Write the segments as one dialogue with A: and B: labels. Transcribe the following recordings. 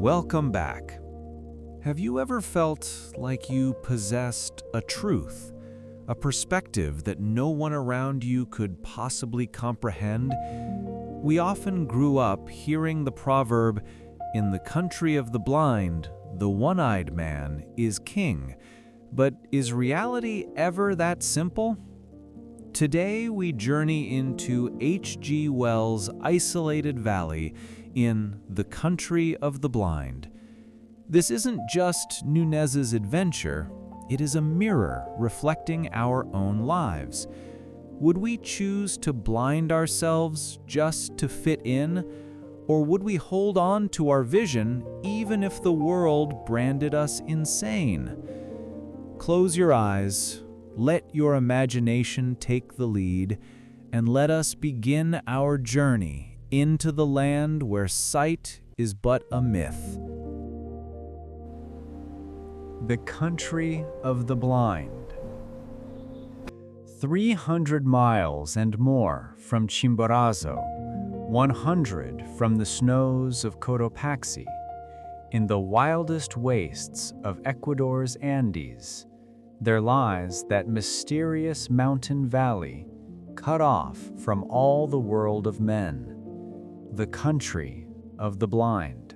A: Welcome back. Have you ever felt like you possessed a truth, a perspective that no one around you could possibly comprehend? We often grew up hearing the proverb, "In the country of the blind, the one-eyed man is king." But is reality ever that simple? Today we journey into H.G. Wells' isolated valley in The Country of the Blind. This isn't just Nunez's adventure, it is a mirror reflecting our own lives. Would we choose to blind ourselves just to fit in, or would we hold on to our vision even if the world branded us insane? Close your eyes, let your imagination take the lead, and let us begin our journey into the land where sight is but a myth. The Country of the Blind. 300 miles and more from Chimborazo, 100 from the snows of Cotopaxi, in the wildest wastes of Ecuador's Andes, there lies that mysterious mountain valley, cut off from all the world of men, the country of the blind.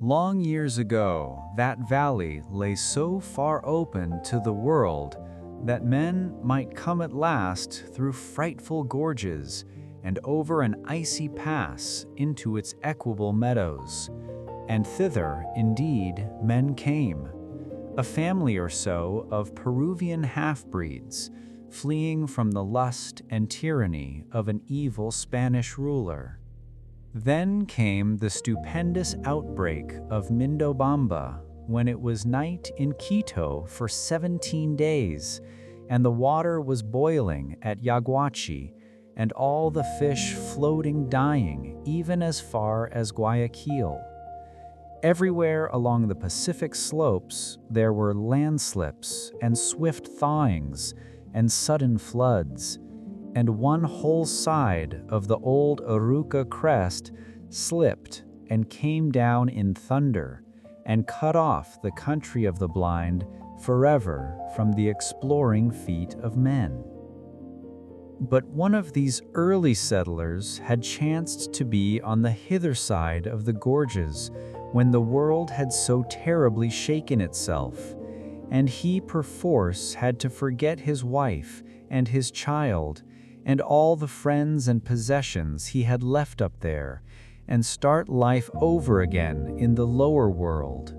A: Long years ago, that valley lay so far open to the world that men might come at last through frightful gorges and over an icy pass into its equable meadows. And thither, indeed, men came, a family or so of Peruvian half-breeds, fleeing from the lust and tyranny of an evil Spanish ruler. Then came the stupendous outbreak of Mindobamba, when it was night in Quito for 17 days, and the water was boiling at Yaguachi, and all the fish floating dying even as far as Guayaquil. Everywhere along the Pacific slopes there were landslips and swift thawings and sudden floods, and one whole side of the old Aruca crest slipped and came down in thunder and cut off the country of the blind forever from the exploring feet of men. But one of these early settlers had chanced to be on the hither side of the gorges when the world had so terribly shaken itself, and he perforce had to forget his wife and his child and all the friends and possessions he had left up there, and start life over again in the lower world.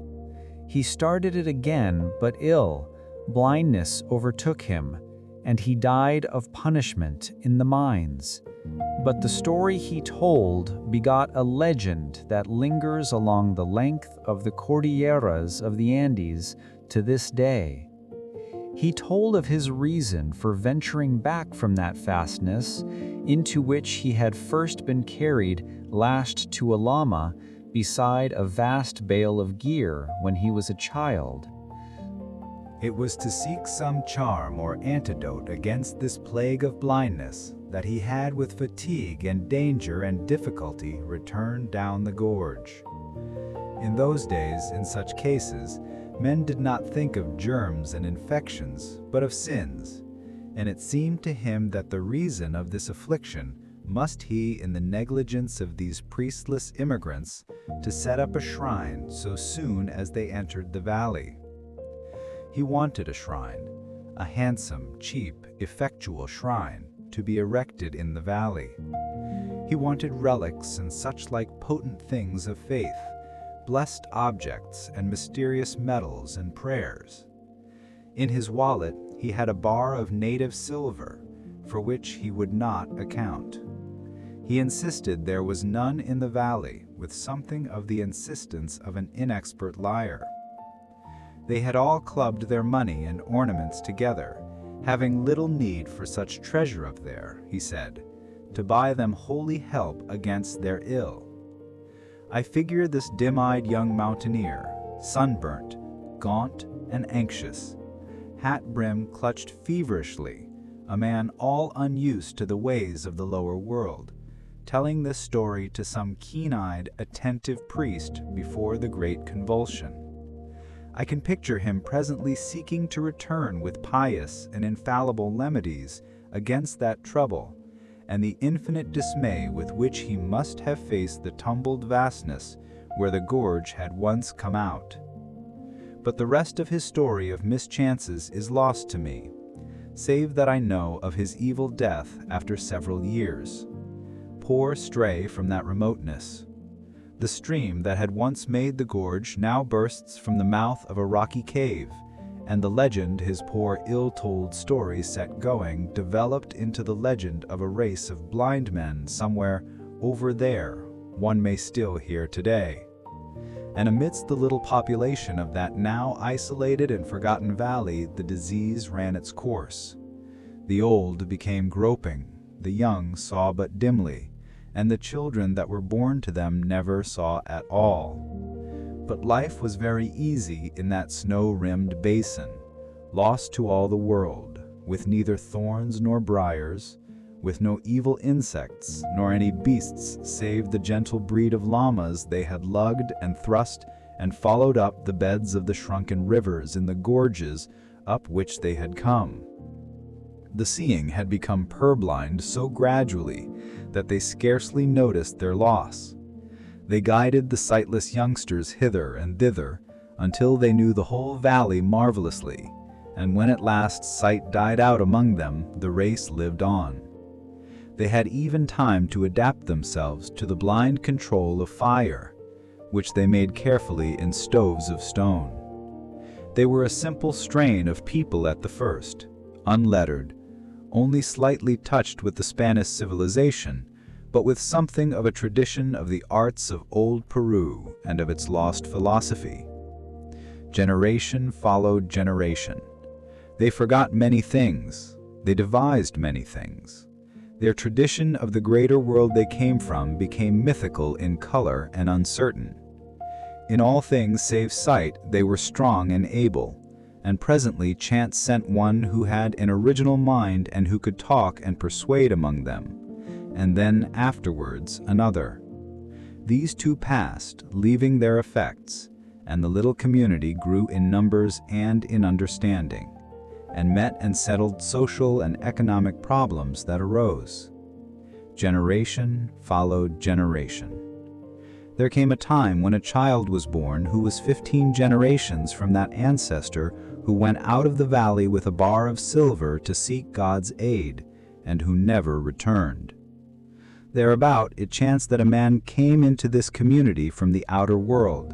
A: He started it again, but ill, blindness overtook him, and he died of punishment in the mines. But the story he told begot a legend that lingers along the length of the Cordilleras of the Andes to this day. He told of his reason for venturing back from that fastness into which he had first been carried lashed to a llama beside a vast bale of gear when he was a child.
B: It was to seek some charm or antidote against this plague of blindness that he had with fatigue and danger and difficulty returned down the gorge. In those days, in such cases, men did not think of germs and infections, but of sins, and it seemed to him that the reason of this affliction must he in the negligence of these priestless immigrants to set up a shrine so soon as they entered the valley. He wanted a shrine, a handsome, cheap, effectual shrine, to be erected in the valley. He wanted relics and such like potent things of faith, blessed objects and mysterious metals and prayers. In his wallet he had a bar of native silver, for which he would not account. He insisted there was none in the valley, with something of the insistence of an inexpert liar. They had all clubbed their money and ornaments together, having little need for such treasure of there, he said, to buy them holy help against their ill. I figure this dim-eyed young mountaineer, sunburnt, gaunt, and anxious, hat-brim clutched feverishly, a man all unused to the ways of the lower world, telling this story to some keen-eyed, attentive priest before the great convulsion. I can picture him presently seeking to return with pious and infallible remedies against that trouble, and the infinite dismay with which he must have faced the tumbled vastness where the gorge had once come out. But the rest of his story of mischances is lost to me, save that I know of his evil death after several years. Poor stray from that remoteness. The stream that had once made the gorge now bursts from the mouth of a rocky cave, and the legend his poor ill-told story set going developed into the legend of a race of blind men somewhere over there one may still hear today. And amidst the little population of that now isolated and forgotten valley, the disease ran its course. The old became groping, the young saw but dimly, and the children that were born to them never saw at all. But life was very easy in that snow-rimmed basin, lost to all the world, with neither thorns nor briars, with no evil insects nor any beasts save the gentle breed of llamas they had lugged and thrust and followed up the beds of the shrunken rivers in the gorges up which they had come. The seeing had become purblind so gradually that they scarcely noticed their loss. They guided the sightless youngsters hither and thither until they knew the whole valley marvelously, and when at last sight died out among them, the race lived on. They had even time to adapt themselves to the blind control of fire, which they made carefully in stoves of stone. They were a simple strain of people at the first, unlettered, only slightly touched with the Spanish civilization, but with something of a tradition of the arts of old Peru and of its lost philosophy. Generation followed generation. They forgot many things. They devised many things. Their tradition of the greater world they came from became mythical in color and uncertain. In all things save sight they were strong and able, and presently chance sent one who had an original mind and who could talk and persuade among them, and then afterwards another. These two passed, leaving their effects, and the little community grew in numbers and in understanding, and met and settled social and economic problems that arose. Generation followed generation. There came a time when a child was born who was 15 generations from that ancestor who went out of the valley with a bar of silver to seek God's aid, and who never returned. Thereabout it chanced that a man came into this community from the outer world,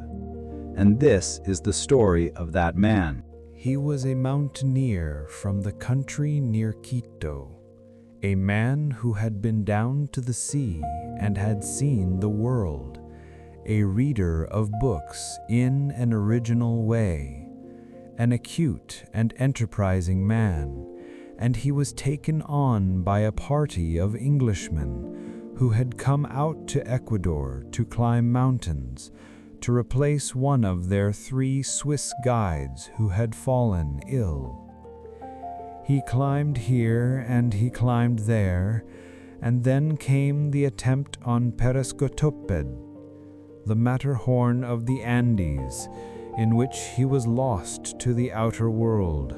B: and this is the story of that man.
A: He was a mountaineer from the country near Quito, a man who had been down to the sea and had seen the world, a reader of books in an original way, an acute and enterprising man, and he was taken on by a party of Englishmen who had come out to Ecuador to climb mountains, to replace one of their 3 Swiss guides who had fallen ill. He climbed here and he climbed there, and then came the attempt on Perescotoped, the Matterhorn of the Andes, in which he was lost to the outer world.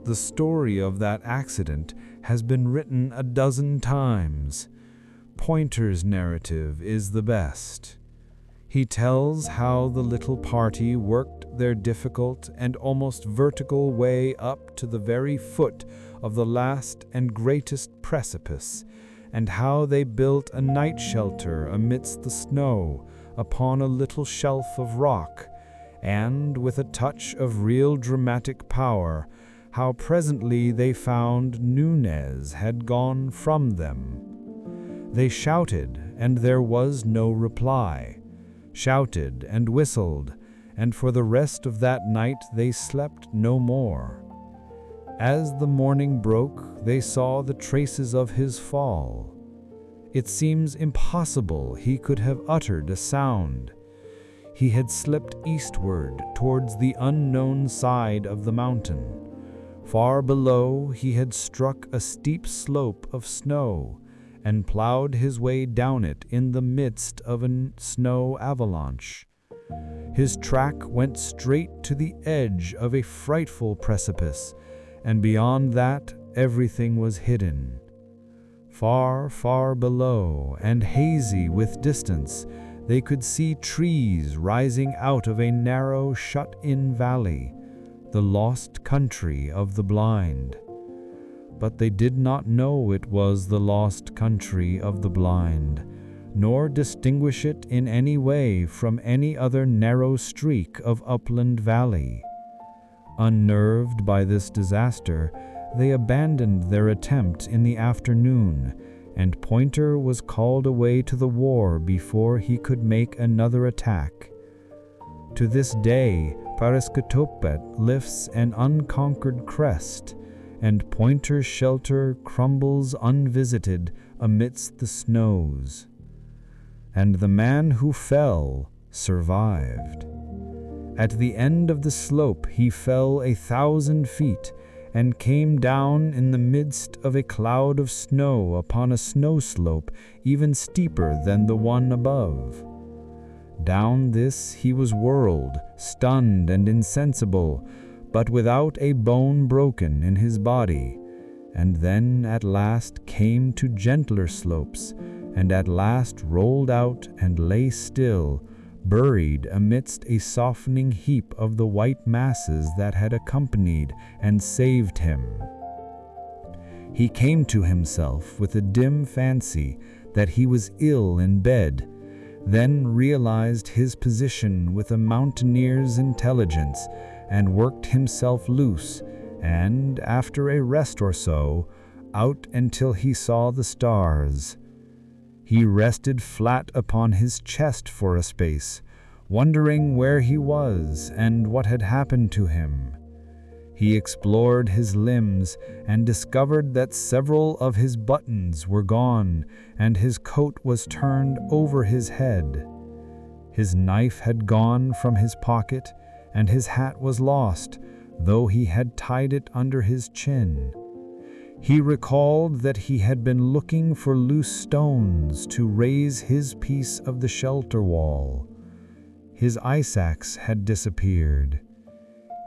A: The story of that accident has been written a dozen times. Pointer's narrative is the best. He tells how the little party worked their difficult and almost vertical way up to the very foot of the last and greatest precipice, and how they built a night shelter amidst the snow upon a little shelf of rock, and, with a touch of real dramatic power, how presently they found Nunez had gone from them. They shouted, and there was no reply, shouted and whistled, and for the rest of that night they slept no more. As the morning broke, they saw the traces of his fall. It seems impossible he could have uttered a sound. He had slipped eastward towards the unknown side of the mountain. Far below, he had struck a steep slope of snow,
C: and plowed his way down it in the midst of a snow avalanche. His track went straight to the edge of a frightful precipice, and beyond that everything was hidden. Far, far below, and hazy with distance, they could see trees rising out of a narrow, shut-in valley, the lost country of the blind. But they did not know it was the lost country of the blind, nor distinguish it in any way from any other narrow streak of upland valley. Unnerved by this disaster, they abandoned their attempt in the afternoon, and Pointer was called away to the war before he could make another attack. To this day, Parascotopet lifts an unconquered crest, and Pointer's shelter crumbles unvisited amidst the snows. And the man who fell survived. At the end of the slope he fell 1,000 feet, and came down in the midst of a cloud of snow upon a snow slope even steeper than the one above. Down this he was whirled, stunned and insensible, but without a bone broken in his body, and then at last came to gentler slopes, and at last rolled out and lay still, buried amidst a softening heap of the white masses that had accompanied and saved him. He came to himself with a dim fancy that he was ill in bed, then realized his position with a mountaineer's intelligence, and worked himself loose, and, after a rest or so, out until he saw the stars. He rested flat upon his chest for a space, wondering where he was and what had happened to him. He explored his limbs and discovered that several of his buttons were gone, and his coat was turned over his head. His knife had gone from his pocket, and his hat was lost, though he had tied it under his chin. He recalled that he had been looking for loose stones to raise his piece of the shelter wall. His ice axe had disappeared.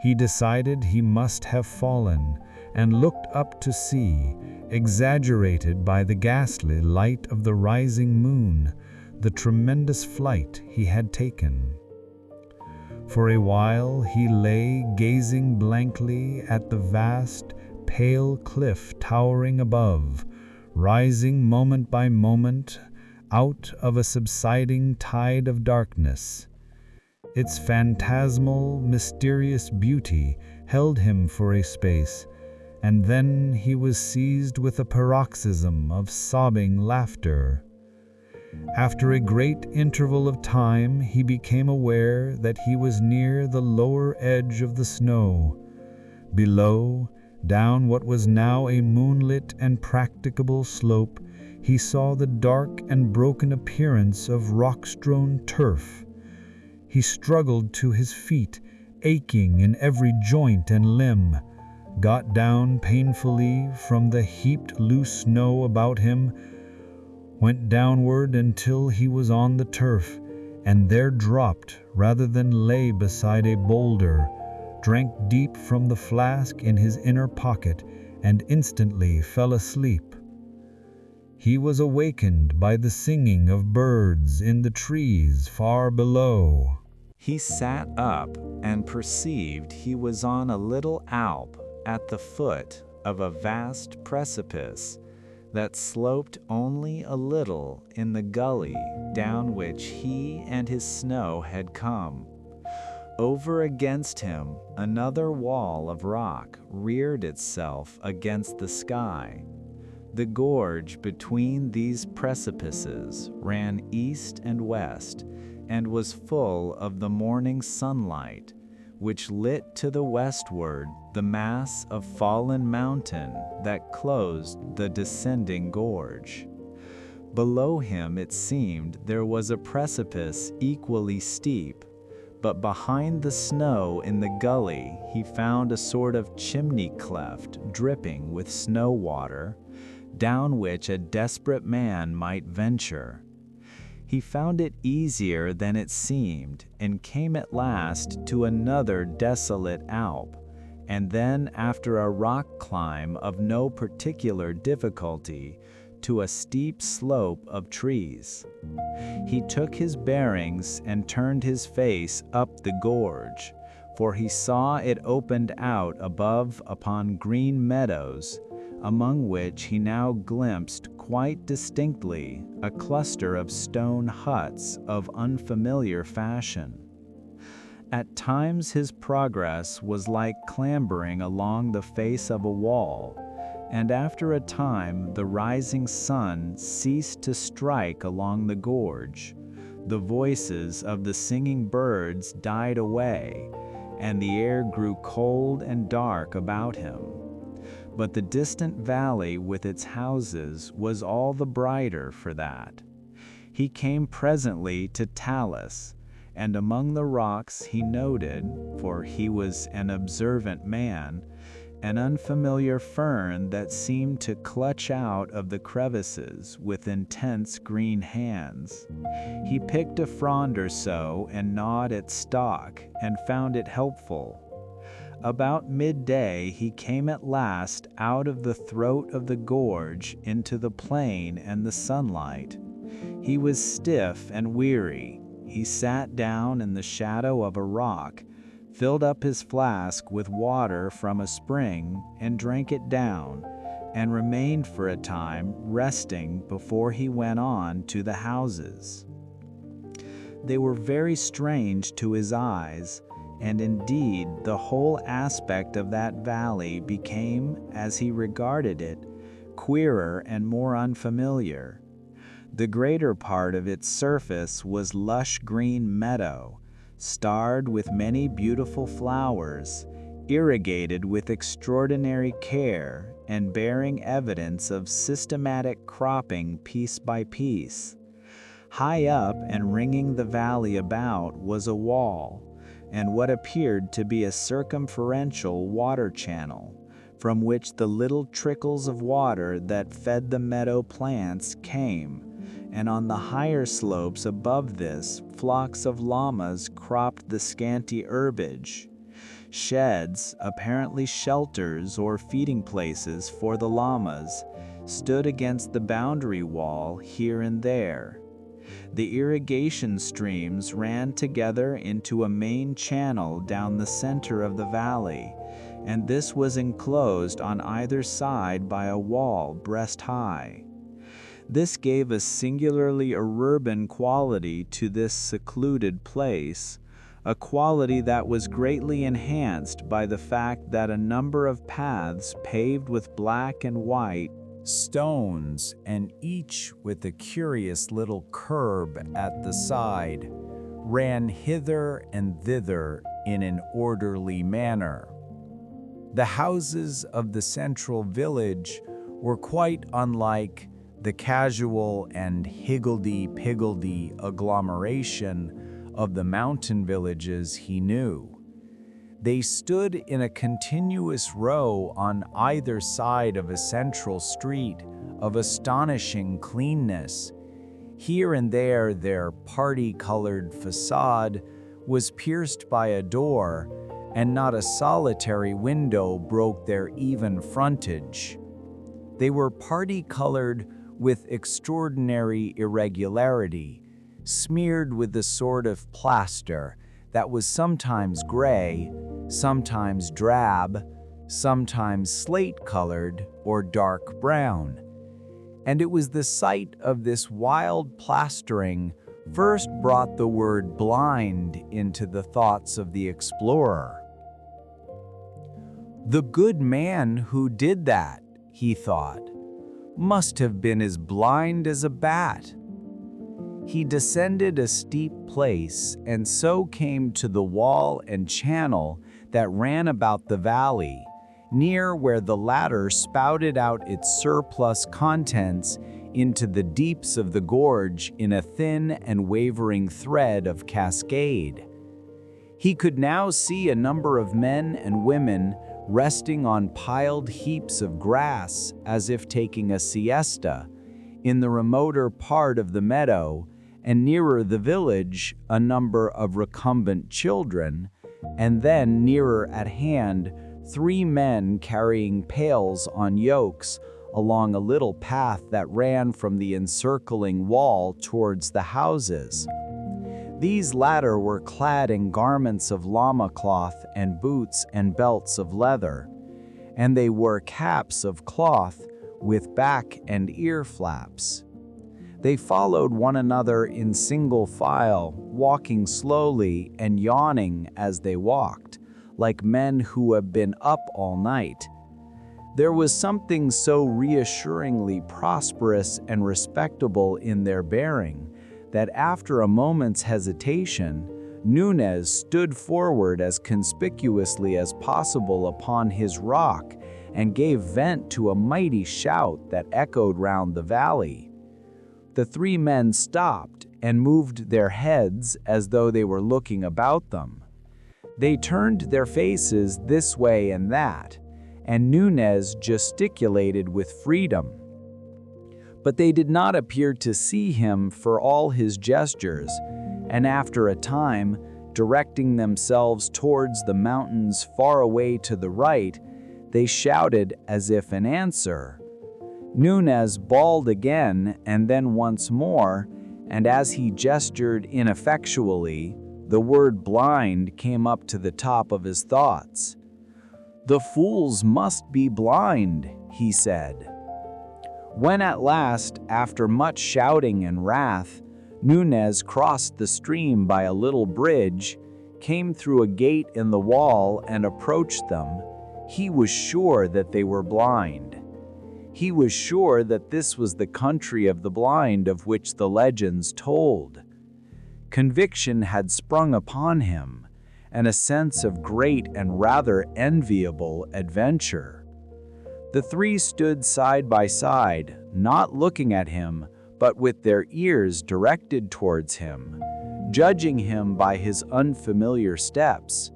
C: He decided he must have fallen, and looked up to see, exaggerated by the ghastly light of the rising moon, the tremendous flight he had taken. For a while he lay gazing blankly at the vast, pale cliff towering above, rising moment by moment out of a subsiding tide of darkness. Its phantasmal, mysterious beauty held him for a space, and then he was seized with a paroxysm of sobbing laughter. After a great interval of time, he became aware that he was near the lower edge of the snow. Below, down what was now a moonlit and practicable slope, he saw the dark and broken appearance of rock-strewn turf. He struggled to his feet, aching in every joint and limb, got down painfully from the heaped loose snow about him, went downward until he was on the turf, and there dropped rather than lay beside a boulder, drank deep from the flask in his inner pocket, and instantly fell asleep. He was awakened by the singing of birds in the trees far below.
A: He sat up and perceived he was on a little alp at the foot of a vast precipice that sloped only a little in the gully down which he and his snow had come. Over against him, another wall of rock reared itself against the sky. The gorge between these precipices ran east and west, and was full of the morning sunlight, which lit to the westward the mass of fallen mountain that closed the descending gorge. Below him, it seemed, there was a precipice equally steep, but behind the snow in the gully he found a sort of chimney cleft dripping with snow water, down which a desperate man might venture. He found it easier than it seemed, and came at last to another desolate alp, and then, after a rock climb of no particular difficulty, to a steep slope of trees. He took his bearings and turned his face up the gorge, for he saw it opened out above upon green meadows, among which he now glimpsed quite distinctly a cluster of stone huts of unfamiliar fashion. At times his progress was like clambering along the face of a wall, and after a time the rising sun ceased to strike along the gorge. The voices of the singing birds died away, and the air grew cold and dark about him. But the distant valley with its houses was all the brighter for that. He came presently to Talus, and among the rocks he noted, for he was an observant man, an unfamiliar fern that seemed to clutch out of the crevices with intense green hands. He picked a frond or so and gnawed its stalk, and found it helpful. About midday he came at last out of the throat of the gorge into the plain and the sunlight. He was stiff and weary. He sat down in the shadow of a rock, filled up his flask with water from a spring, and drank it down, and remained for a time resting before he went on to the houses. They were very strange to his eyes, and indeed the whole aspect of that valley became, as he regarded it, queerer and more unfamiliar. The greater part of its surface was lush green meadow, starred with many beautiful flowers, irrigated with extraordinary care, and bearing evidence of systematic cropping piece by piece. High up and ringing the valley about was a wall, and what appeared to be a circumferential water channel, from which the little trickles of water that fed the meadow plants came, and on the higher slopes above this flocks of llamas cropped the scanty herbage. Sheds, apparently shelters or feeding places for the llamas, stood against the boundary wall here and there. The irrigation streams ran together into a main channel down the center of the valley, and this was enclosed on either side by a wall breast high. This gave a singularly urban quality to this secluded place, a quality that was greatly enhanced by the fact that a number of paths paved with black and white
B: stones, and each with a curious little curb at the side, ran hither and thither in an orderly manner. The houses of the central village were quite unlike the casual and higgledy-piggledy agglomeration of the mountain villages he knew. They stood in a continuous row on either side of a central street of astonishing cleanness. Here and there their party-colored facade was pierced by a door, and not a solitary window broke their even frontage. They were party-colored with extraordinary irregularity, smeared with the sort of plaster that was sometimes gray, sometimes drab, sometimes slate-colored or dark brown. And it was the sight of this wild plastering first brought the word blind into the thoughts of the explorer. The good man who did that, he thought, must have been as blind as a bat. He descended a steep place and so came to the wall and channel that ran about the valley, near where the latter spouted out its surplus contents into the deeps of the gorge in a thin and wavering thread of cascade. He could now see a number of men and women
A: resting on piled heaps of grass as if taking a siesta. In the remoter part of the meadow, and nearer the village, a number of recumbent children, and then nearer at hand, 3 men carrying pails on yokes along a little path that ran from the encircling wall towards the houses. These latter were clad in garments of llama cloth and boots and belts of leather, and they wore caps of cloth with back and ear flaps. They followed one another in single file, walking slowly and yawning as they walked, like men who have been up all night. There was something so reassuringly prosperous and respectable in their bearing that after a moment's hesitation, Nunez stood forward as conspicuously as possible upon his rock and gave vent to a mighty shout that echoed round the valley. The 3 men stopped and moved their heads as though they were looking about them. They turned their faces this way and that, and Nunez gesticulated with freedom. But they did not appear to see him for all his gestures, and after a time, directing themselves towards the mountains far away to the right, they shouted as if in answer. Nunez bawled again and then once more, and as he gestured ineffectually, the word blind came up to the top of his thoughts. "The fools must be blind," he said. When at last, after much shouting and wrath, Nunez crossed the stream by a little bridge, came through a gate in the wall and approached them, he was sure that they were blind. He was sure that this was the country of the blind of which the legends told. Conviction had sprung upon him, and a sense of great and rather enviable adventure. The 3 stood side by side, not looking at him, but with their ears directed towards him, judging him by his unfamiliar steps.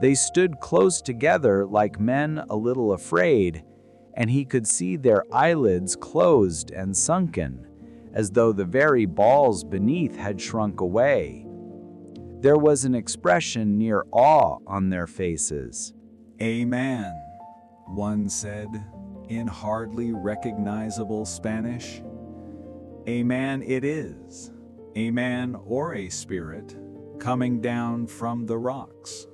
A: They stood close together like men a little afraid, and he could see their eyelids closed and sunken, as though the very balls beneath had shrunk away. There was an expression near awe on their faces.
B: "Amen," one said, in hardly recognizable Spanish. "A man it is, a man or a spirit, coming down from the rocks."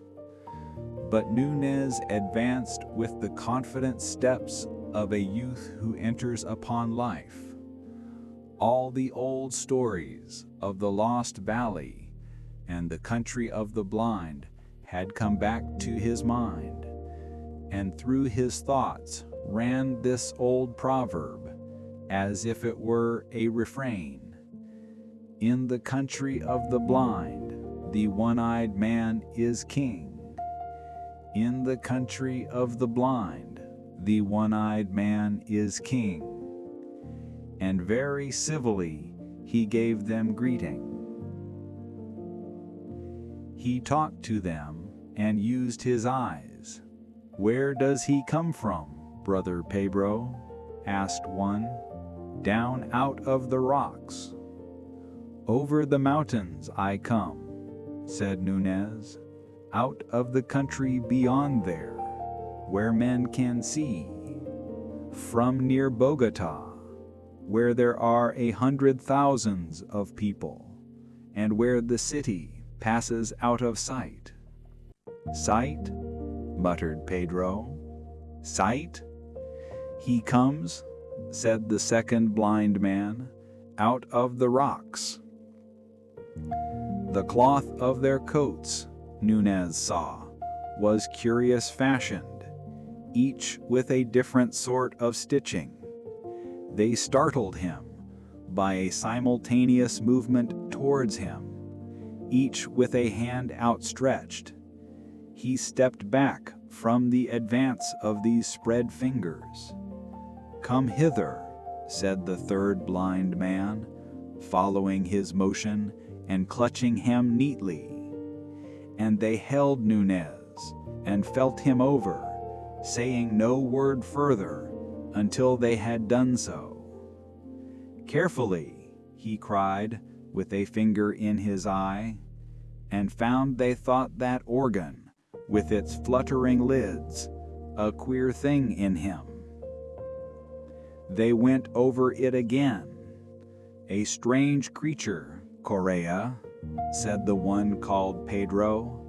B: But Nunez advanced with the confident steps of a youth who enters upon life. All the old stories of the lost valley and the country of the blind had come back to his mind, and through his thoughts ran this old proverb, as if it were a refrain. "In the country of the blind, the one-eyed man is king. In the country of the blind, the one-eyed man is king." And very civilly he gave them greeting. He talked to them and used his eyes. "Where does he come from, Brother Pedro?" asked one. "Down out of the rocks." "Over the mountains I come," said Nunez. "Out of the country beyond there, where men can see. From near Bogota, where there are 100,000 of people, and where the city passes out of sight." "Sight?" muttered Pedro. "Sight? He comes," said the second blind man, "out of the rocks." The cloth of their coats, Nunez saw, was curious fashioned, each with a different sort of stitching. They startled him by a simultaneous movement towards him, each with a hand outstretched. He stepped back from the advance of these spread fingers. "Come hither," said the third blind man, following his motion and clutching him neatly. And they held Nunez and felt him over, saying no word further until they had done so. "Carefully," he cried, with a finger in his eye, and found they thought that organ, with its fluttering lids, a queer thing in him. They went over it again. "A strange creature, Correa," said the one called Pedro.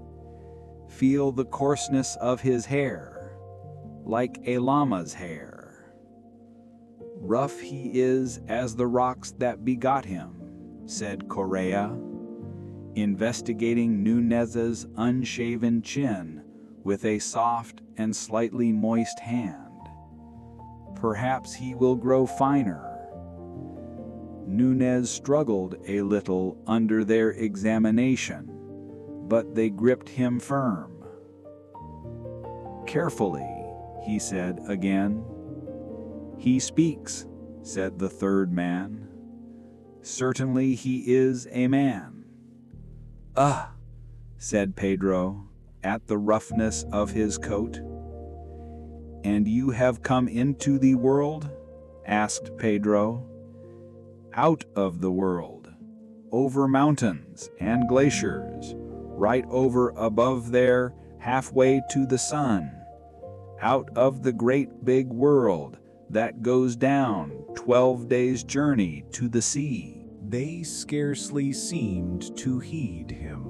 B: "Feel the coarseness of his hair, like a llama's hair. Rough he is as the rocks that begot him," said Correa, investigating Nunez's unshaven chin with a soft and slightly moist hand. "Perhaps he will grow finer." Nunez struggled a little under their examination, but they gripped him firm. "Carefully," he said again. "He speaks," said the third man. "Certainly he is a man." "Ah," said Pedro, at the roughness of his coat. "And you have come into the world?" asked Pedro. "Out of the world, over mountains and glaciers, right over above there, halfway to the sun, out of the great big world that goes down 12 days' journey to the sea."
D: They scarcely seemed to heed him.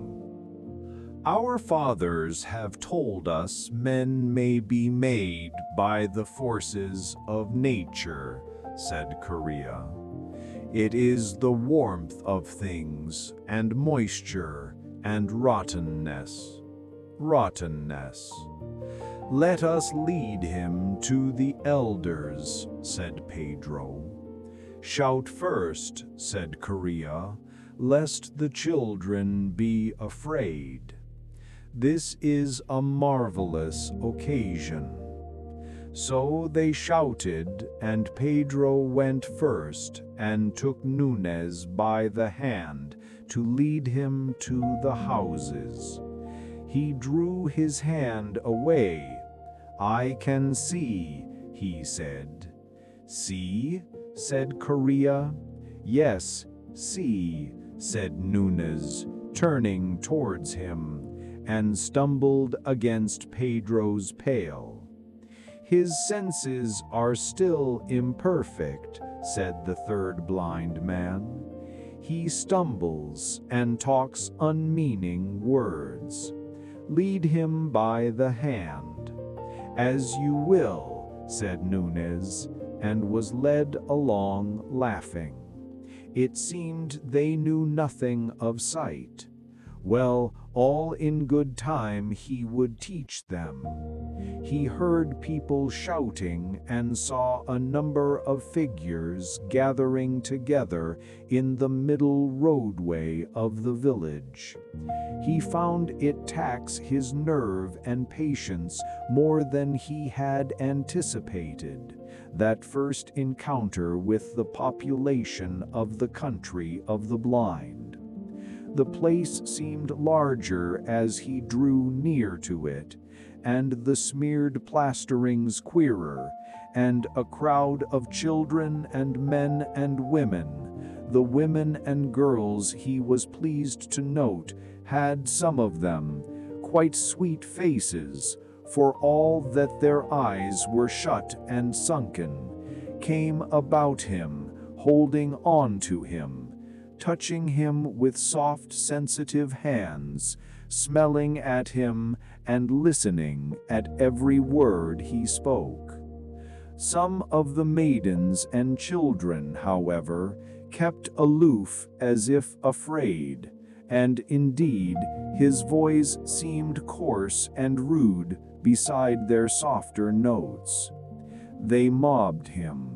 D: "Our fathers have told us men may be made by the forces of nature," said Correa. "It is the warmth of things, and moisture, and rottenness. Let us lead him to the elders," said Pedro. "Shout first," said Correa, "lest the children be afraid. This is a marvelous occasion." So they shouted, and Pedro went first and took Nunez by the hand to lead him to the houses. He drew his hand away. "I can see," he said. "See?" said Correa. "Yes, see," said Nunez, turning towards him, and stumbled against Pedro's pail. "His senses are still imperfect," said the third blind man. "He stumbles and talks unmeaning words. Lead him by the hand." "As you will," said Nunez, and was led along laughing. It seemed they knew nothing of sight. Well, all in good time he would teach them. He heard people shouting and saw a number of figures gathering together in the middle roadway of the village. He found it tax his nerve and patience more than he had anticipated, that first encounter with the population of the country of the blind. The place seemed larger as he drew near to it, and the smeared plasterings queerer, and a crowd of children and men and women. The women and girls, he was pleased to note, had some of them quite sweet faces, for all that their eyes were shut and sunken, came about him, holding on to him, touching him with soft, sensitive hands, smelling at him and listening at every word he spoke. Some of the maidens and children, however, kept aloof as if afraid, and indeed his voice seemed coarse and rude beside their softer notes. They mobbed him.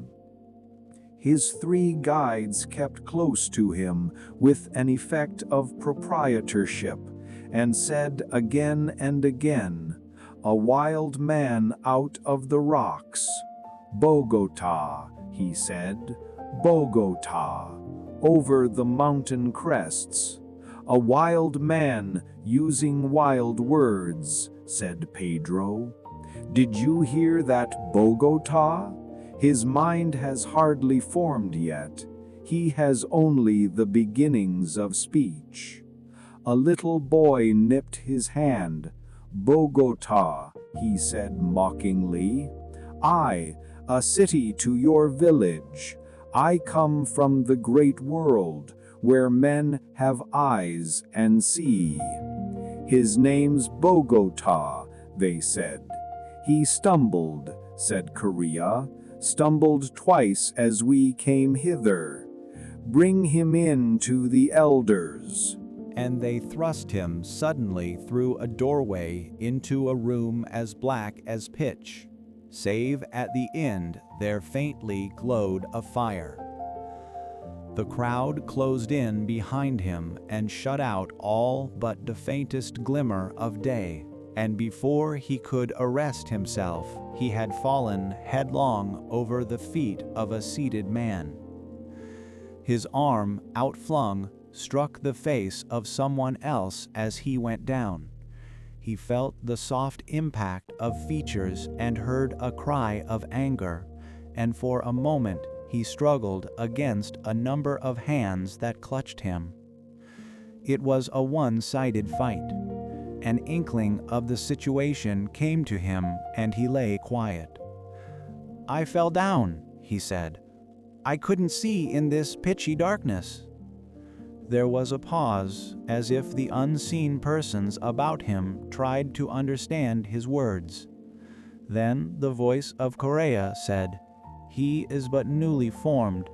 D: His three guides kept close to him with an effect of proprietorship, and said again and again, "A wild man out of the rocks." "Bogota," he said, "Bogota, over the mountain crests." "A wild man using wild words," said Pedro. Did you hear that, Bogota? His mind has hardly formed yet. He has only the beginnings of speech. A little boy nipped his hand. Bogota, he said mockingly. I, a city to your village. I come from the great world, where men have eyes and see. His name's Bogota, they said. He stumbled, said Korea, stumbled twice as we came hither. Bring him in to the elders.
E: And they thrust him suddenly through a doorway into a room as black as pitch, save at the end there faintly glowed a fire. The crowd closed in behind him and shut out all but the faintest glimmer of day, and before he could arrest himself, he had fallen headlong over the feet of a seated man. His arm, outflung, struck the face of someone else as he went down. He felt the soft impact of features and heard a cry of anger, and for a moment he struggled against a number of hands that clutched him. It was a one-sided fight. An inkling of the situation came to him, and he lay quiet. "I fell down," he said. "I couldn't see in this pitchy darkness." There was a pause, as if the unseen persons about him tried to understand his words. Then the voice of Korea said, "He is but newly formed.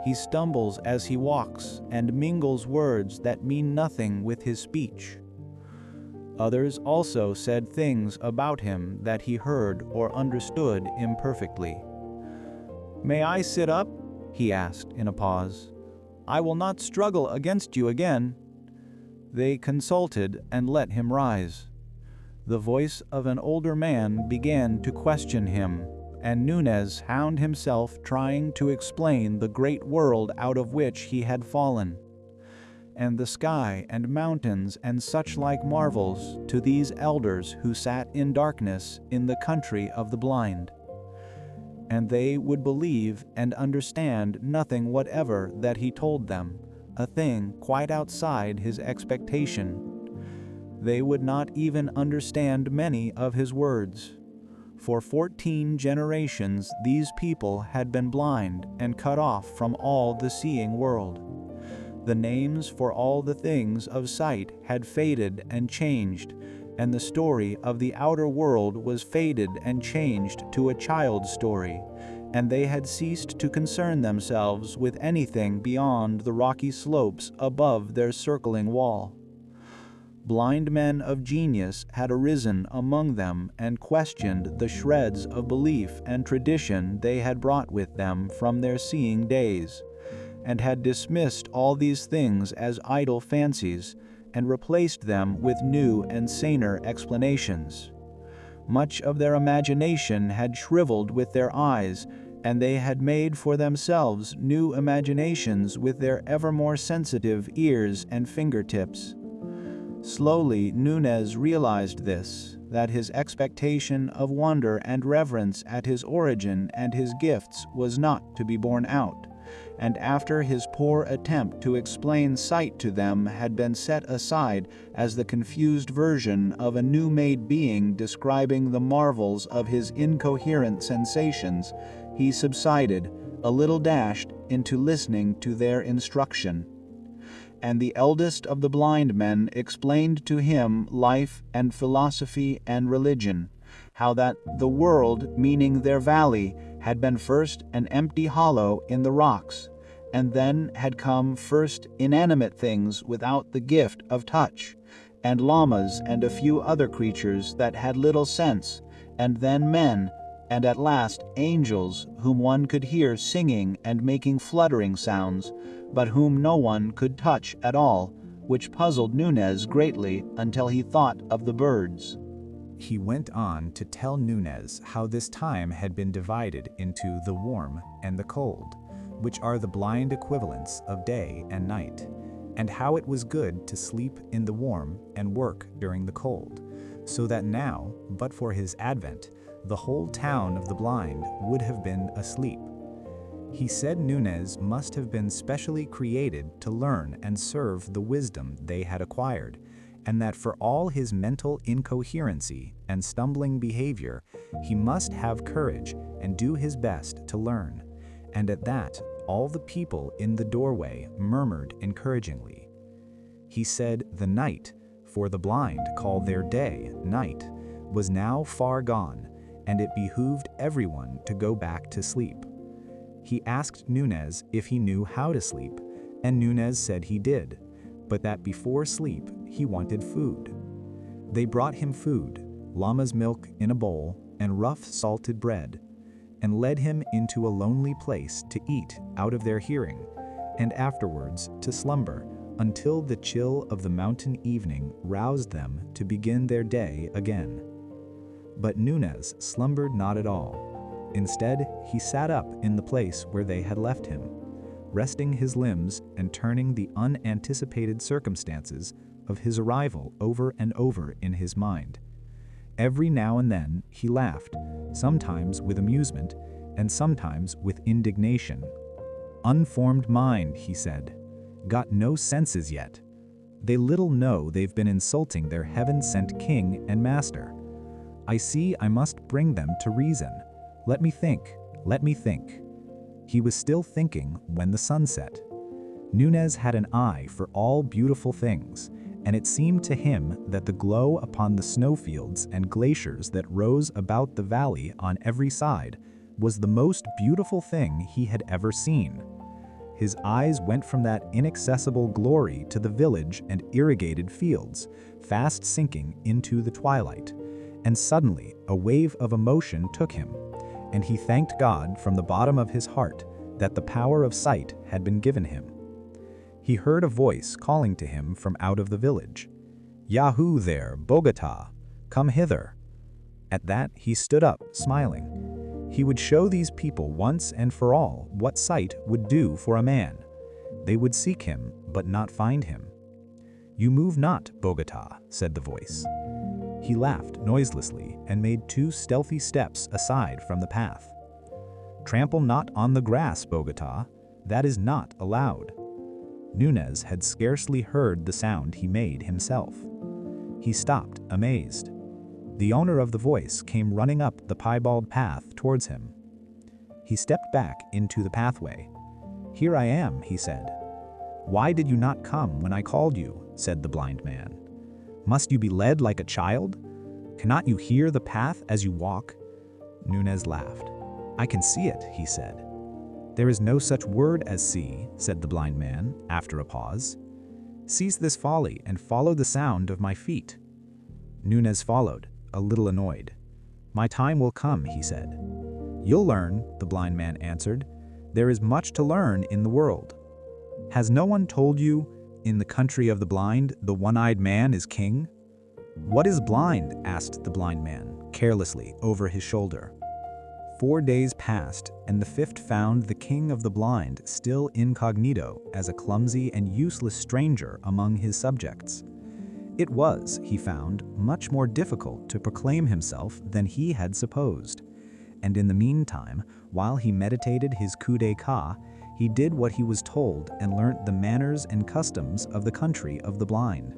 E: He stumbles as he walks and mingles words that mean nothing with his speech." Others also said things about him that he heard or understood imperfectly. "May I sit up?" he asked in a pause. "I will not struggle against you again." They consulted and let him rise. The voice of an older man began to question him, and Nunez found himself trying to explain the great world out of which he had fallen, and the sky and mountains and such like marvels to these elders who sat in darkness in the country of the blind. And they would believe and understand nothing whatever that he told them, a thing quite outside his expectation. They would not even understand many of his words. For 14 generations these people had been blind and cut off from all the seeing world. The names for all the things of sight had faded and changed, and the story of the outer world was faded and changed to a child's story, and they had ceased to concern themselves with anything beyond the rocky slopes above their circling wall. Blind men of genius had arisen among them and questioned the shreds of belief and tradition they had brought with them from their seeing days, and had dismissed all these things as idle fancies, and replaced them with new and saner explanations. Much of their imagination had shriveled with their eyes, and they had made for themselves new imaginations with their ever more sensitive ears and fingertips. Slowly Nunez realized this, that his expectation of wonder and reverence at his origin and his gifts was not to be borne out, and after his poor attempt to explain sight to them had been set aside as the confused version of a new-made being describing the marvels of his incoherent sensations, he subsided, a little dashed, into listening to their instruction. And the eldest of the blind men explained to him life and philosophy and religion, how that the world, meaning their valley, had been first an empty hollow in the rocks, and then had come first inanimate things without the gift of touch, and llamas and a few other creatures that had little sense, and then men, and at last angels whom one could hear singing and making fluttering sounds, but whom no one could touch at all, which puzzled Nunez greatly until he thought of the birds.
A: He went on to tell Nunez how this time had been divided into the warm and the cold, which are the blind equivalents of day and night, and how it was good to sleep in the warm and work during the cold, so that now, but for his advent,
B: the whole town of the blind would have been asleep. He said Nunez must have been specially created to learn and serve the wisdom they had acquired, and that for all his mental incoherency and stumbling behavior, he must have courage and do his best to learn. And at that, all the people in the doorway murmured encouragingly. He said the night, for the blind call their day night, was now far gone, and it behooved everyone to go back to sleep. He asked Nunez if he knew how to sleep, and Nunez said he did, but that before sleep he wanted food. They brought him food, llama's milk in a bowl and rough salted bread, and led him into a lonely place to eat out of their hearing, and afterwards to slumber until the chill of the mountain evening roused them to begin their day again. But Nunez slumbered not at all. Instead, he sat up in the place where they had left him, resting his limbs and turning the unanticipated circumstances of his arrival over and over in his mind. Every now and then he laughed, sometimes with amusement and sometimes with indignation. "Unformed mind," he said, "got no senses yet. They little know they've been insulting their heaven-sent king and master. I see I must bring them to reason. Let me think, let me think." He was still thinking when the sun set. Nunez had an eye for all beautiful things, and it seemed to him that the glow upon the snowfields and glaciers that rose about the valley on every side was the most beautiful thing he had ever seen. His eyes went from that inaccessible glory to the village and irrigated fields, fast sinking into the twilight, and suddenly a wave of emotion took him, and he thanked God from the bottom of his heart that the power of sight had been given him. He heard a voice calling to him from out of the village. "Yahoo there, Bogota! Come hither!" At that he stood up, smiling. He would show these people once and for all what sight would do for a man. They would seek him, but not find him. "You move not, Bogota," said the voice. He laughed noiselessly and made 2 stealthy steps aside from the path. "Trample not on the grass, Bogota. That is not allowed." Nunez had scarcely heard the sound he made himself. He stopped, amazed. The owner of the voice came running up the piebald path towards him. He stepped back into the pathway. "Here I am," he said. "Why did you not come when I called you?" said the blind man. "Must you be led like a child? Cannot you hear the path as you walk?" Nunez laughed. "I can see it," he said. "There is no such word as see," said the blind man, after a pause. "Cease this folly and follow the sound of my feet." Nunez followed, a little annoyed. "My time will come," he said. "You'll learn," the blind man answered. "There is much to learn in the world. Has no one told you, in the country of the blind, the one-eyed man is king?" "What is blind?" asked the blind man, carelessly, over his shoulder. 4 days passed, and the 5th found the king of the blind still incognito as a clumsy and useless stranger among his subjects. It was, he found, much more difficult to proclaim himself than he had supposed. And in the meantime, while he meditated his coup d'état, he did what he was told and learnt the manners and customs of the country of the blind.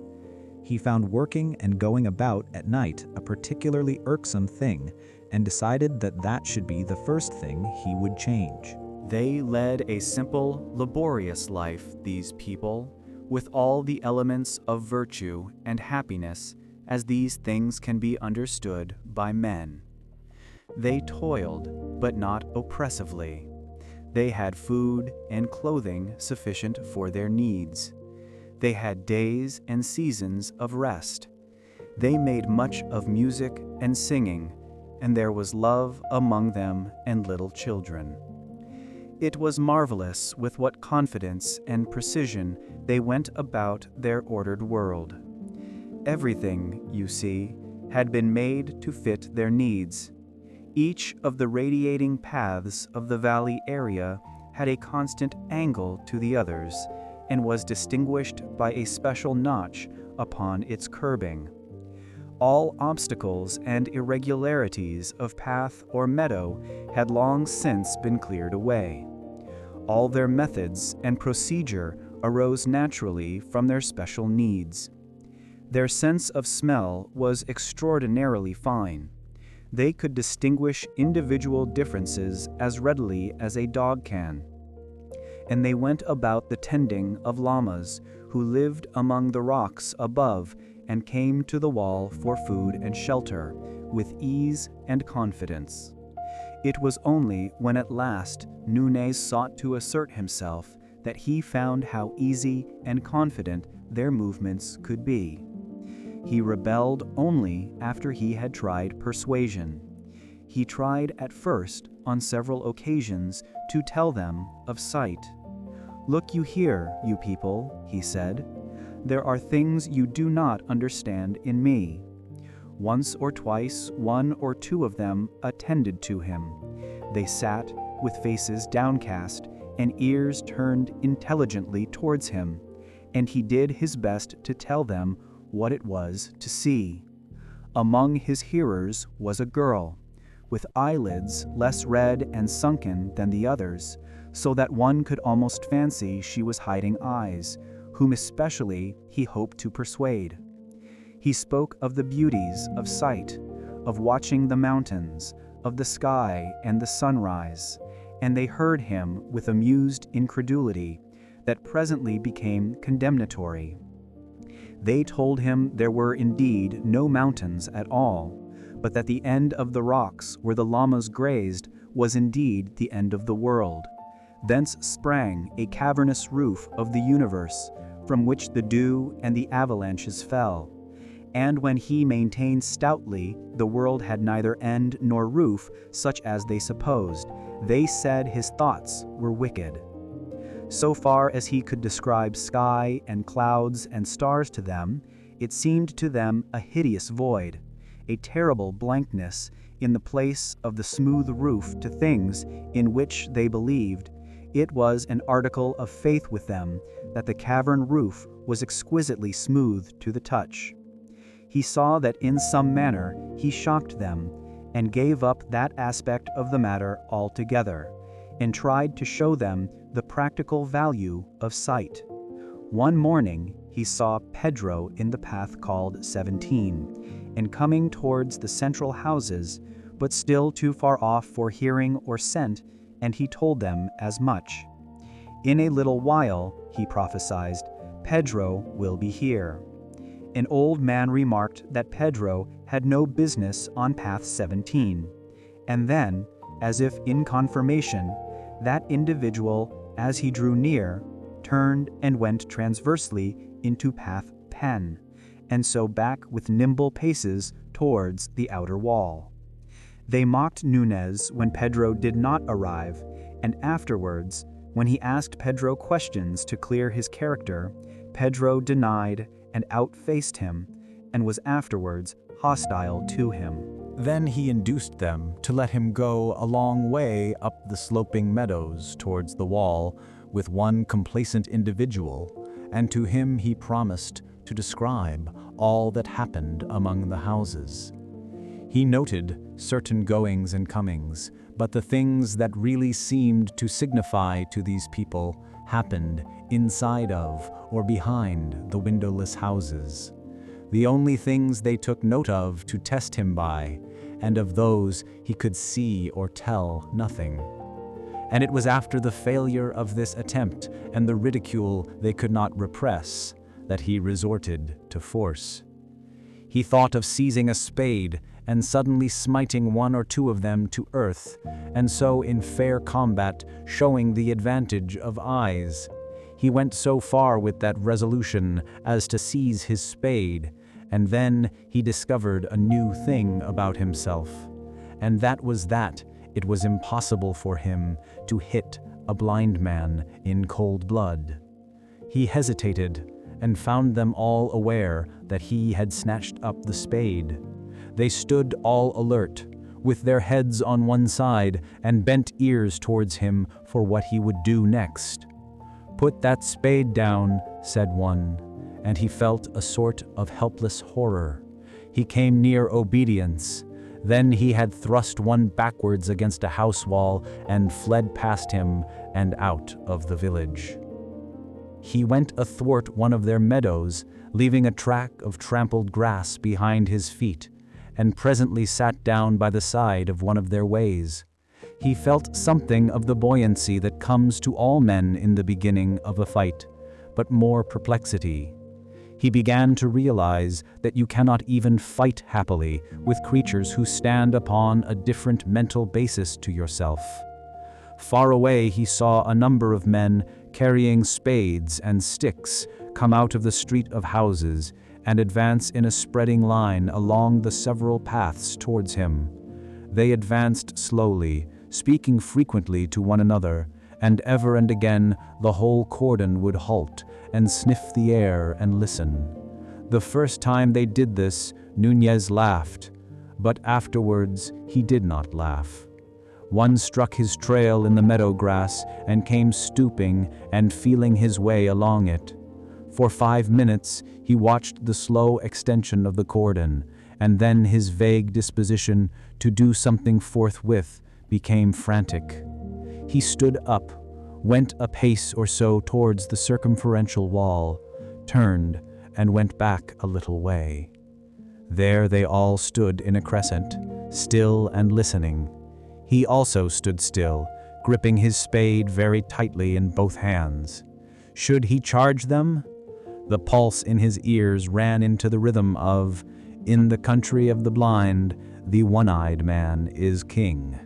B: He found working and going about at night a particularly irksome thing, and decided that that should be the first thing he would change.
E: They led a simple, laborious life, these people, with all the elements of virtue and happiness as these things can be understood by men. They toiled, but not oppressively. They had food and clothing sufficient for their needs. They had days and seasons of rest. They made much of music and singing, and there was love among them and little children. It was marvelous with what confidence and precision they went about their ordered world. Everything, you see, had been made to fit their needs. Each of the radiating paths of the valley area had a constant angle to the others and was distinguished by a special notch upon its curbing.
A: All obstacles and irregularities of path or meadow had long since been cleared away. All their methods and procedure arose naturally from their special needs. Their sense of smell was extraordinarily fine. They could distinguish individual differences as readily as a dog can. And they went about the tending of llamas who lived among the rocks above and came to the wall for food and shelter with ease and confidence. It was only when at last Nunez sought to assert himself that he found how easy and confident their movements could be. He rebelled only after he had tried persuasion. He tried at first, on several occasions, to tell them of sight. "Look you here, you people," he said. "There are things you do not understand in me." Once or twice, one or two of them attended to him. They sat with faces downcast and ears turned intelligently towards him, and he did his best to tell them what it was to see. Among his hearers was a girl, with eyelids less red and sunken than the others, so that one could almost fancy she was hiding eyes, whom especially he hoped to persuade. He spoke of the beauties of sight, of watching the mountains, of the sky and the sunrise, and they heard him with amused incredulity that presently became condemnatory. They told him there were indeed no mountains at all, but that the end of the rocks where the llamas grazed was indeed the end of the world. Thence sprang a cavernous roof of the universe, from which the dew and the avalanches fell. And when he maintained stoutly the world had neither end nor roof, such as they supposed, they said his thoughts were wicked. So far as he could describe sky and clouds and stars to them, it seemed to them a hideous void, a terrible blankness in the place of the smooth roof to things in which they believed. It was an article of faith with them that the cavern roof was exquisitely smooth to the touch. He saw that in some manner he shocked them, and gave up that aspect of the matter altogether, and tried to show them the practical value of sight. One morning he saw Pedro in the path called 17, and coming towards the central houses, but still too far off for hearing or scent, and he told them as much. In a little while, he prophesied, Pedro will be here. An old man remarked that Pedro had no business on path 17, and then, as if in confirmation, that individual, as he drew near, turned and went transversely into path 10, and so back with nimble paces towards the outer wall. They mocked Nunez when Pedro did not arrive, and afterwards, when he asked Pedro questions to clear his character, Pedro denied and outfaced him, and was afterwards hostile to him.
E: Then he induced them to let him go a long way up the sloping meadows towards the wall with one complacent individual, and to him he promised to describe all that happened among the houses. He noted certain goings and comings, but the things that really seemed to signify to these people happened inside of or behind the windowless houses. The only things they took note of to test him by, and of those he could see or tell nothing. And it was after the failure of this attempt and the ridicule they could not repress that he resorted to force. He thought of seizing a spade and suddenly smiting one or two of them to earth, and so in fair combat showing the advantage of eyes. He went so far with that resolution as to seize his spade, and then he discovered a new thing about himself, and that was that it was impossible for him to hit a blind man in cold blood. He hesitated and found them all aware that he had snatched up the spade. They stood all alert, with their heads on one side and bent ears towards him for what he would do next. "Put that spade down," said one, and he felt a sort of helpless horror.
A: He came near obedience. Then he had thrust one backwards against a house wall and fled past him and out of the village. He went athwart one of their meadows, leaving a track of trampled grass behind his feet, and presently sat down by the side of one of their ways. He felt something of the buoyancy that comes to all men in the beginning of a fight, but more perplexity. He began to realize that you cannot even fight happily with creatures who stand upon a different mental basis to yourself. Far away he saw a number of men carrying spades and sticks come out of the street of houses and advance in a spreading line along the several paths towards him. They advanced slowly, speaking frequently to one another, and ever and again the whole cordon would halt and sniff the air and listen. The first time they did this, Nunez laughed, but afterwards he did not laugh. One struck his trail in the meadow grass and came stooping and feeling his way along it. For 5 minutes he watched the slow extension of the cordon, and then his vague disposition to do something forthwith became frantic. He stood up, went a pace or so towards the circumferential wall, turned, and went back a little way. There they all stood in a crescent, still and listening. He also stood still, gripping his spade very tightly in both hands. Should he charge them? The pulse in his ears ran into the rhythm of, "In the country of the blind, the one-eyed man is king."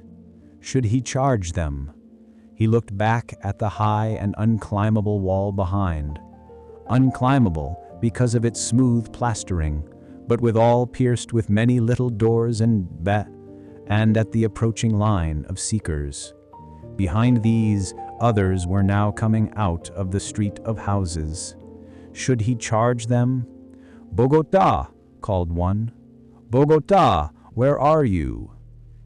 A: Should he charge them? He looked back at the high and unclimbable wall behind. Unclimbable because of its smooth plastering, but withal pierced with many little doors and at the approaching line of seekers. Behind these, others were now coming out of the street of houses. Should he charge them? "Bogota!" called one. "Bogota, where are you?"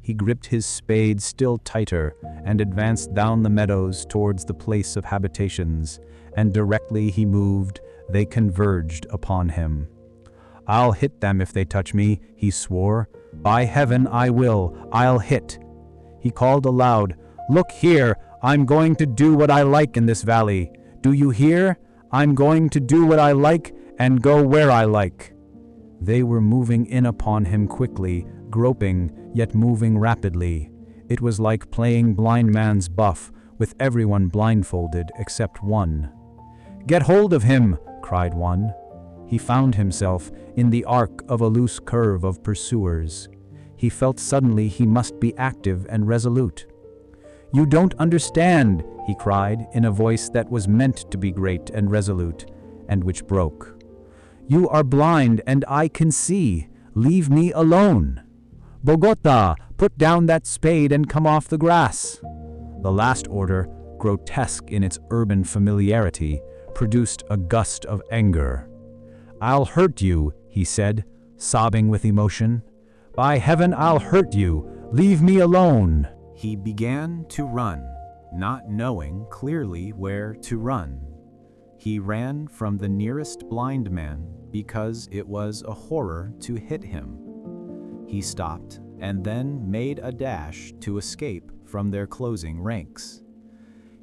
A: He gripped his spade still tighter and advanced down the meadows towards the place of habitations, and directly he moved, they converged upon him. "I'll hit them if they touch me," he swore. "By heaven, I will. I'll hit." He called aloud, "Look here, I'm going to do what I like in this valley. Do you hear? I'm going to do what I like and go where I like." They were moving in upon him quickly, groping, yet moving rapidly. It was like playing blind man's buff, with everyone blindfolded except one. "Get hold of him!" cried one. He found himself in the arc of a loose curve of pursuers. He felt suddenly he must be active and resolute. "You don't understand," he cried in a voice that was meant to be great and resolute, and which broke. "You are blind and I can see. Leave me alone. Bogota, put down that spade and come off the grass." The last order, grotesque in its urban familiarity, produced a gust of anger. "I'll hurt you," he said, sobbing with emotion. "By heaven, I'll hurt you. Leave me alone." He began to run, not knowing clearly where to run. He ran from the nearest blind man because it was a horror to hit him. He stopped and then made a dash to escape from their closing ranks.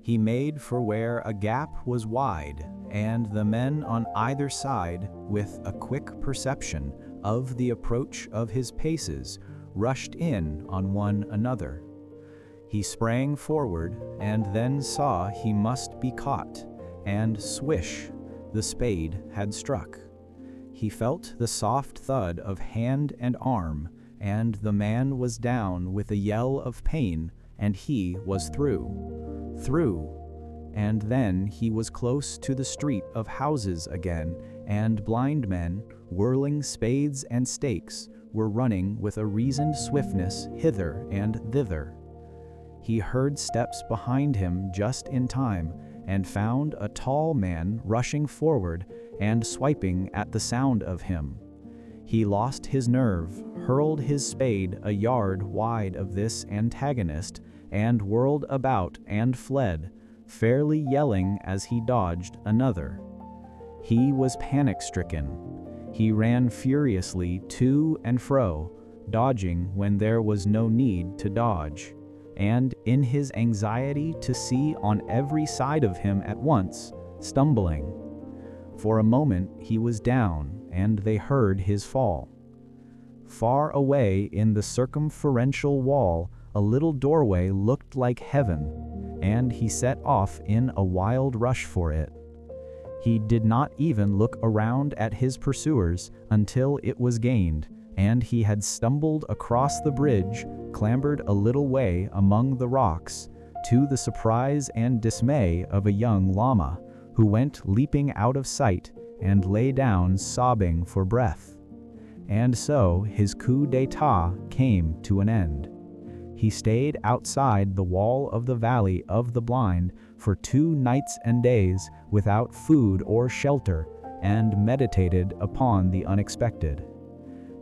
A: He made for where a gap was wide, and the men on either side, with a quick perception of the approach of his paces, rushed in on one another. He sprang forward and then saw he must be caught, and swish, the spade had struck. He felt the soft thud of hand and arm, and the man was down with a yell of pain, and he was through, and then he was close to the street of houses again, and blind men, whirling spades and stakes, were running with a reasoned swiftness hither and thither. He heard steps behind him just in time, and found a tall man rushing forward and swiping at the sound of him. He lost his nerve, hurled his spade a yard wide of this antagonist, and whirled about and fled, fairly yelling as he dodged another. He was panic-stricken. He ran furiously to and fro, dodging when there was no need to dodge, and in his anxiety to see on every side of him at once, stumbling. For a moment he was down, and they heard his fall. Far away in the circumferential wall, a little doorway looked like heaven, and he set off in a wild rush for it. He did not even look around at his pursuers until it was gained, and he had stumbled across the bridge, clambered a little way among the rocks, to the surprise and dismay of a young llama, who went leaping out of sight and lay down sobbing for breath. And so his coup d'etat came to an end. He stayed outside the wall of the Valley of the Blind for 2 nights and days without food or shelter, and meditated upon the unexpected.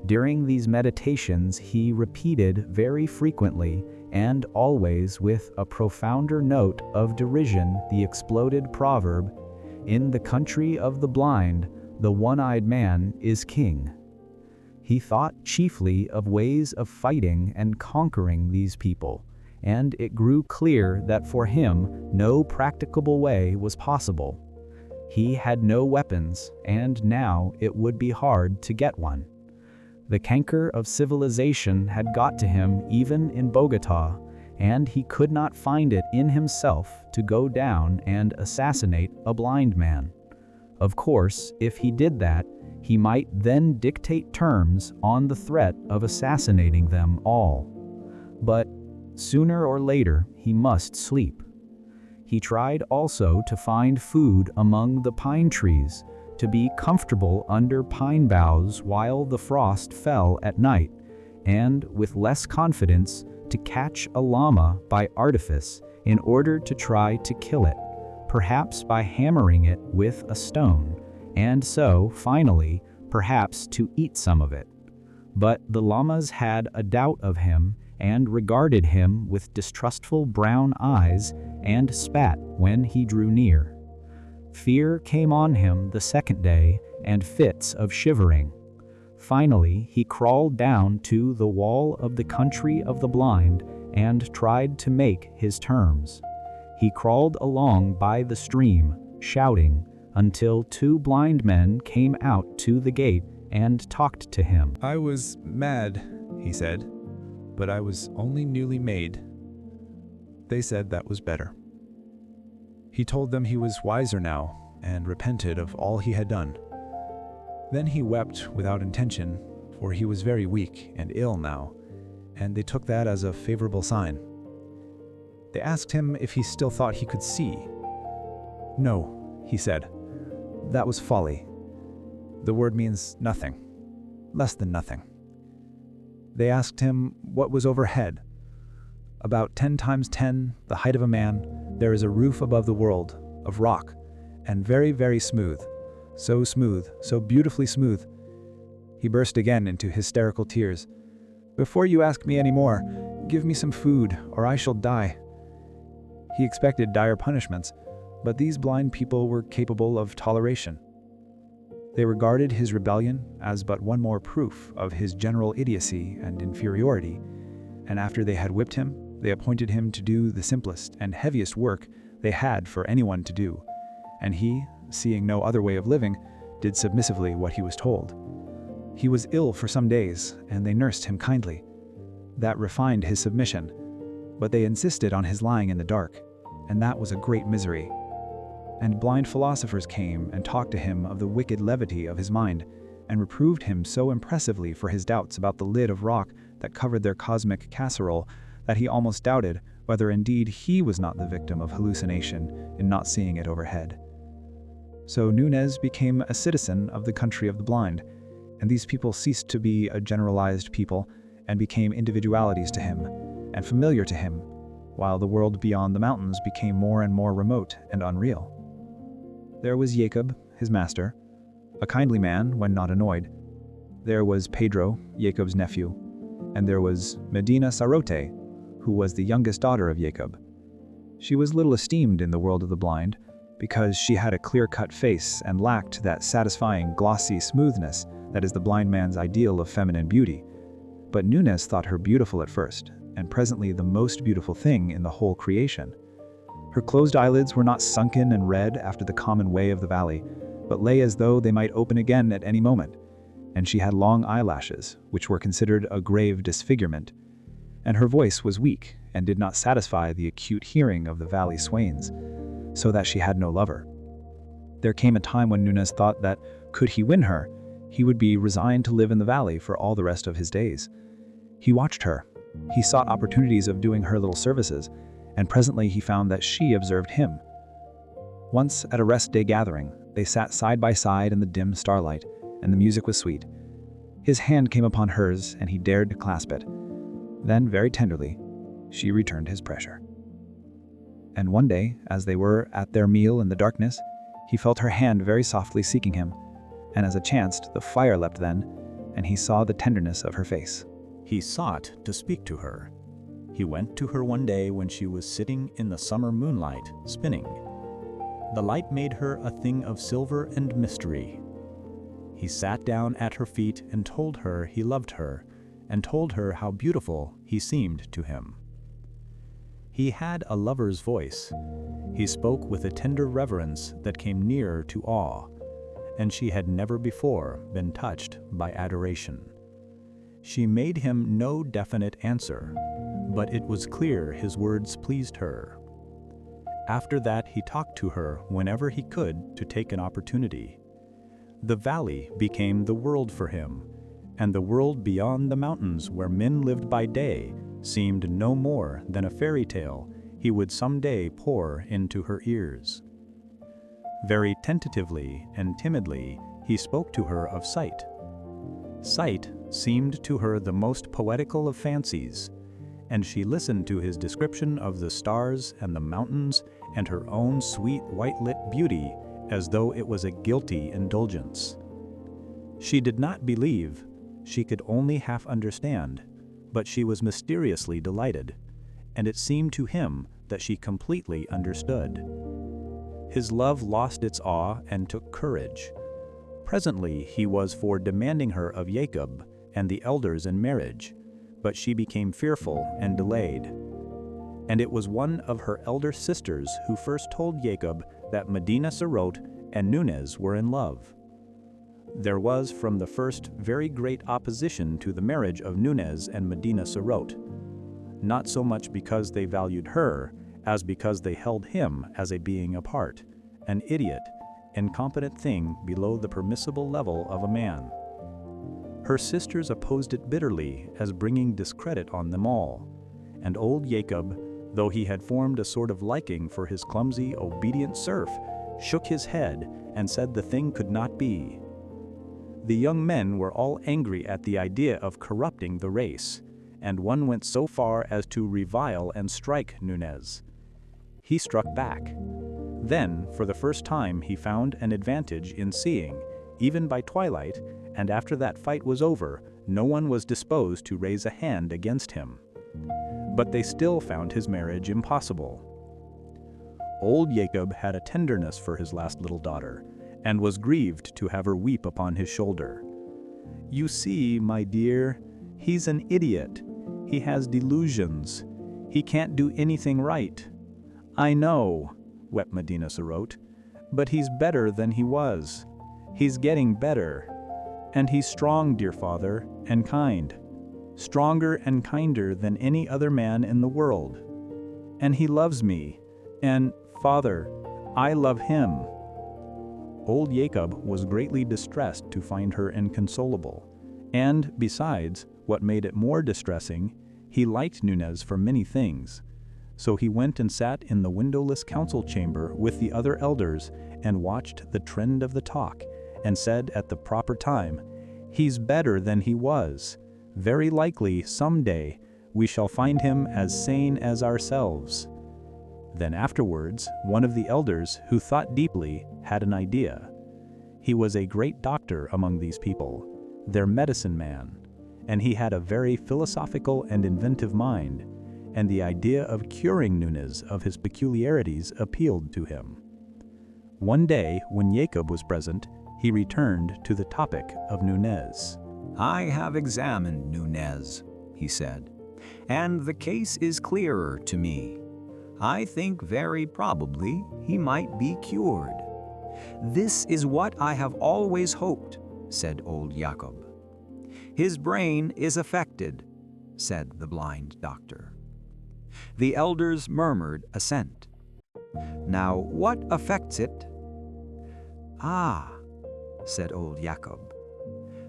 A: During these meditations he repeated very frequently and always with a profounder note of derision the exploded proverb, "In the country of the blind, the one-eyed man is king." He thought chiefly of ways of fighting and conquering these people, and it grew clear that for him no practicable way was possible. He had no weapons, and now it would be hard to get one. The canker of civilization had got to him even in Bogota, and he could not find it in himself to go down and assassinate a blind man. Of course, if he did that, he might then dictate terms on the threat of assassinating them all. But sooner or later, he must sleep. He tried also to find food among the pine trees, to be comfortable under pine boughs while the frost fell at night, and with less confidence to catch a llama by artifice in order to try to kill it, perhaps by hammering it with a stone, and so, finally, perhaps to eat some of it. But the llamas had a doubt of him and regarded him with distrustful brown eyes and spat when he drew near. Fear came on him the second day and fits of shivering. Finally, he crawled down to the wall of the country of the blind and tried to make his terms. He crawled along by the stream, shouting, until 2 blind men came out to the gate and talked to him.
F: "I was mad," he said, "but I was only newly made." They said that was better. He told them he was wiser now and repented of all he had done. Then he wept without intention, for he was very weak and ill now, and they took that as a favorable sign. They asked him if he still thought he could see. "No," he said. "That was folly. The word means nothing, less than nothing." They asked him what was overhead. "About 10 times 10, the height of a man, there is a roof above the world, of rock, and very, very smooth. So smooth, so beautifully smooth." He burst again into hysterical tears. "Before you ask me any more, give me some food, or I shall die." He expected dire punishments, but these blind people were capable of toleration. They regarded his rebellion as but one more proof of his general idiocy and inferiority, and after they had whipped him, they appointed him to do the simplest and heaviest work they had for anyone to do, and he, seeing no other way of living, did submissively what he was told. He was ill for some days, and they nursed him kindly. That refined his submission, but they insisted on his lying in the dark, and that was a great misery. And blind philosophers came and talked to him of the wicked levity of his mind, and reproved him so impressively for his doubts about the lid of rock that covered their cosmic casserole that he almost doubted whether indeed he was not the victim of hallucination in not seeing it overhead. So Nunez became a citizen of the country of the blind, and these people ceased to be a generalized people and became individualities to him and familiar to him, while the world beyond the mountains became more and more remote and unreal. There was Jacob, his master, a kindly man when not annoyed. There was Pedro, Jacob's nephew, and there was Medina Sarote, who was the youngest daughter of Jacob. She was little esteemed in the world of the blind, because she had a clear-cut face and lacked that satisfying glossy smoothness
G: that is the blind man's ideal of feminine beauty. But Nunez thought her beautiful at first, and presently the most beautiful thing in the whole creation. Her closed eyelids were not sunken and red after the common way of the valley, but lay as though they might open again at any moment, and she had long eyelashes, which were considered a grave disfigurement, and her voice was weak and did not satisfy the acute hearing of the valley swains, so that she had no lover. There came a time when Nunez thought that, could he win her, he would be resigned to live in the valley for all the rest of his days. He watched her. He sought opportunities of doing her little services, and presently he found that she observed him. Once at a rest day gathering, they sat side by side in the dim starlight, and the music was sweet. His hand came upon hers, and he dared to clasp it. Then, very tenderly, she returned his pressure. And one day, as they were at their meal in the darkness, he felt her hand very softly seeking him, and as it chanced, the fire leapt then, and he saw the tenderness of her face.
A: He sought to speak to her. He went to her one day when she was sitting in the summer moonlight, spinning. The light made her a thing of silver and mystery. He sat down at her feet and told her he loved her, and told her how beautiful he seemed to him. He had a lover's voice. He spoke with a tender reverence that came near to awe, and she had never before been touched by adoration. She made him no definite answer, but it was clear his words pleased her. After that, he talked to her whenever he could to take an opportunity. The valley became the world for him, and the world beyond the mountains where men lived by day seemed no more than a fairy tale he would someday pour into her ears. Very tentatively and timidly, he spoke to her of sight. Sight seemed to her the most poetical of fancies, and she listened to his description of the stars and the mountains and her own sweet white-lit beauty as though it was a guilty indulgence. She did not believe, she could only half understand, but she was mysteriously delighted, and it seemed to him that she completely understood. His love lost its awe and took courage. Presently he was for demanding her of Jacob and the elders in marriage, but she became fearful and delayed. And it was one of her elder sisters who first told Jacob that Medina Sarot and Nunez were in love. There was from the first very great opposition to the marriage of Nunez and Medina Sarot, not so much because they valued her, as because they held him as a being apart, an idiot, incompetent thing below the permissible level of a man. Her sisters opposed it bitterly as bringing discredit on them all, and old Jacob, though he had formed a sort of liking for his clumsy, obedient serf, shook his head and said the thing could not be. The young men were all angry at the idea of corrupting the race, and one went so far as to revile and strike Nunez. He struck back. Then, for the first time, he found an advantage in seeing, even by twilight, and after that fight was over, no one was disposed to raise a hand against him. But they still found his marriage impossible. Old Jacob had a tenderness for his last little daughter, and was grieved to have her weep upon his shoulder. "You see, my dear, he's an idiot. He has delusions. He can't do anything right." "I know," wept Medina Sarot, "but he's better than he was. He's getting better. And he's strong, dear father, and kind. Stronger and kinder than any other man in the world. And he loves me. And, father, I love him." Old Jacob was greatly distressed to find her inconsolable, and, besides, what made it more distressing, he liked Nunez for many things. So he went and sat in the windowless council chamber with the other elders and watched the trend of the talk, and said at the proper time, "He's better than he was. Very likely, some day, we shall find him as sane as ourselves." Then afterwards, one of the elders, who thought deeply, had an idea. He was a great doctor among these people, their medicine man, and he had a very philosophical and inventive mind, and the idea of curing Nunez of his peculiarities appealed to him. One day, when Jacob was present, he returned to the topic of Nunez.
E: "I have examined Nunez," he said, "and the case is clearer to me. I think very probably he might be cured." "This is what I have always hoped," said old Jakob. "His brain is affected," said the blind doctor. The elders murmured assent. "Now, what affects it?" "Ah," said old Jakob.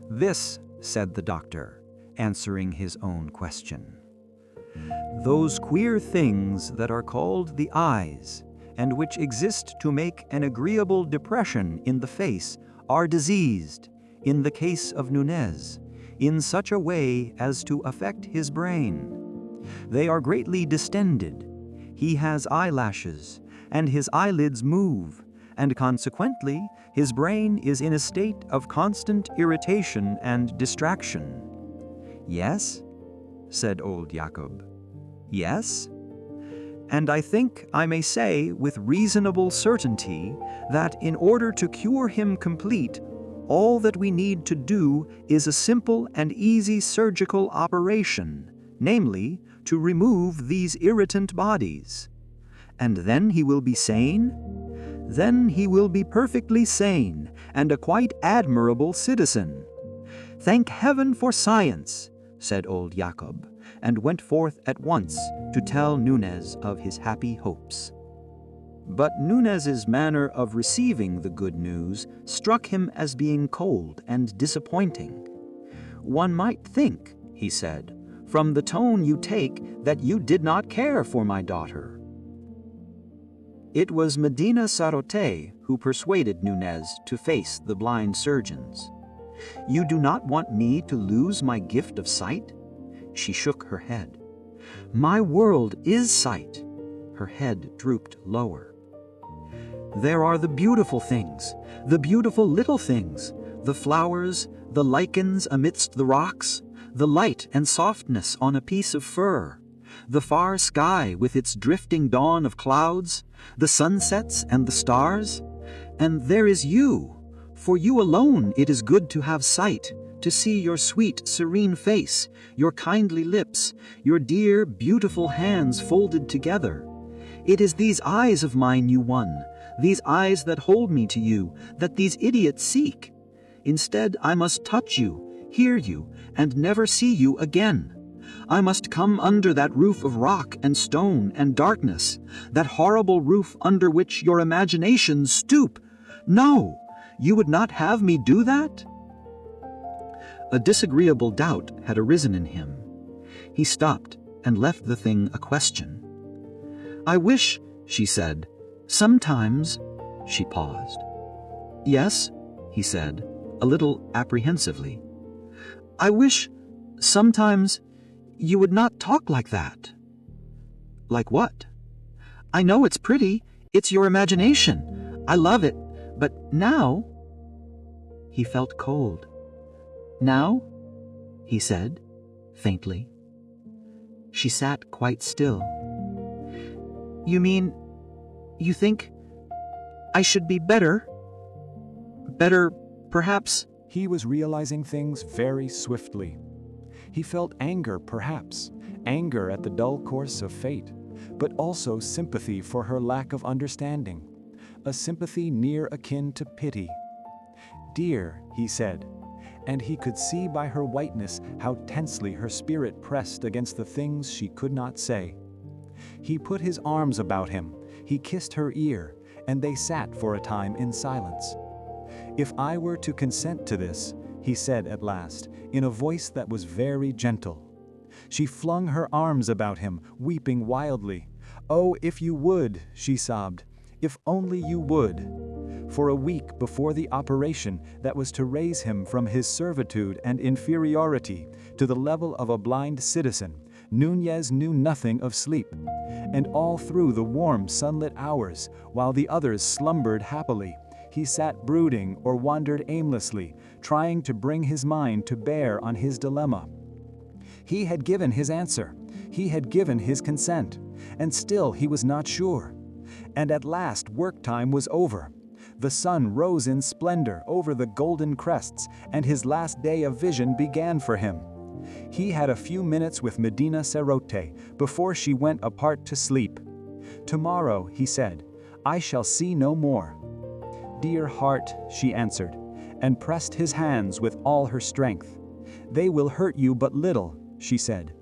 E: "This," said the doctor, answering his own question. "Those queer things that are called the eyes, and which exist to make an agreeable depression in the face, are diseased, in the case of Nunez, in such a way as to affect his brain. They are greatly distended. He has eyelashes, and his eyelids move, and consequently his brain is in a state of constant irritation and distraction." "Yes?" said old Jakob. "Yes? And I think I may say with reasonable certainty that in order to cure him complete, all that we need to do is a simple and easy surgical operation, namely, to remove these irritant bodies. And then he will be sane? Then he will be perfectly sane and a quite admirable citizen. Thank heaven for science," said old Jakob, and went forth at once to tell Nunez of his happy hopes. But Nunez's manner of receiving the good news struck him as being cold and disappointing. "One might think," he said, "from the tone you take, that you did not care for my daughter." It was Medina Sarote who persuaded Nunez to face the blind surgeons. "You do not want me to lose my gift of sight?" She shook her head. "My world is sight." Her head drooped lower. "There are the beautiful things, the beautiful little things, the flowers, the lichens amidst the rocks, the light and softness on a piece of fur, the far sky with its drifting dawn of clouds, the sunsets and the stars. And there is you. For you alone it is good to have sight, to see your sweet, serene face, your kindly lips, your dear, beautiful hands folded together. It is these eyes of mine you won, these eyes that hold me to you, that these idiots seek. Instead, I must touch you, hear you, and never see you again. I must come under that roof of rock and stone and darkness, that horrible roof under which your imaginations stoop. No, you would not have me do that?" A disagreeable doubt had arisen in him. He stopped and left the thing a question. "I wish," she said, "sometimes—" She paused. "Yes," he said, a little apprehensively. "I wish, sometimes, you would not talk like that." "Like what?" "I know it's pretty. It's your imagination. I love it. But now—" He felt cold. "Now?" he said, faintly. She sat quite still. "You mean, you think I should be better? Better, perhaps?"
D: He was realizing things very swiftly. He felt anger, perhaps, anger at the dull course of fate, but also sympathy for her lack of understanding, a sympathy near akin to pity. "Dear," he said, and he could see by her whiteness how tensely her spirit pressed against the things she could not say. He put his arms about him, he kissed her ear, and they sat for a time in silence. "If I were to consent to this," he said at last, in a voice that was very gentle. She flung her arms about him, weeping wildly. "Oh, if you would," she sobbed, "if only you would." For a week before the operation that was to raise him from his servitude and inferiority to the level of a blind citizen, Nunez knew nothing of sleep. And all through the warm sunlit hours, while the others slumbered happily, he sat brooding or wandered aimlessly, trying to bring his mind to bear on his dilemma. He had given his answer, he had given his consent, and still he was not sure. And at last work time was over.
B: The sun rose in splendor over the golden crests, and his last day of vision began for him. He had a few minutes with Medina Cerote before she went apart to sleep. "Tomorrow," he said, "I shall see no more." "Dear heart," she answered, and pressed his hands with all her strength. "They will hurt you but little," she said,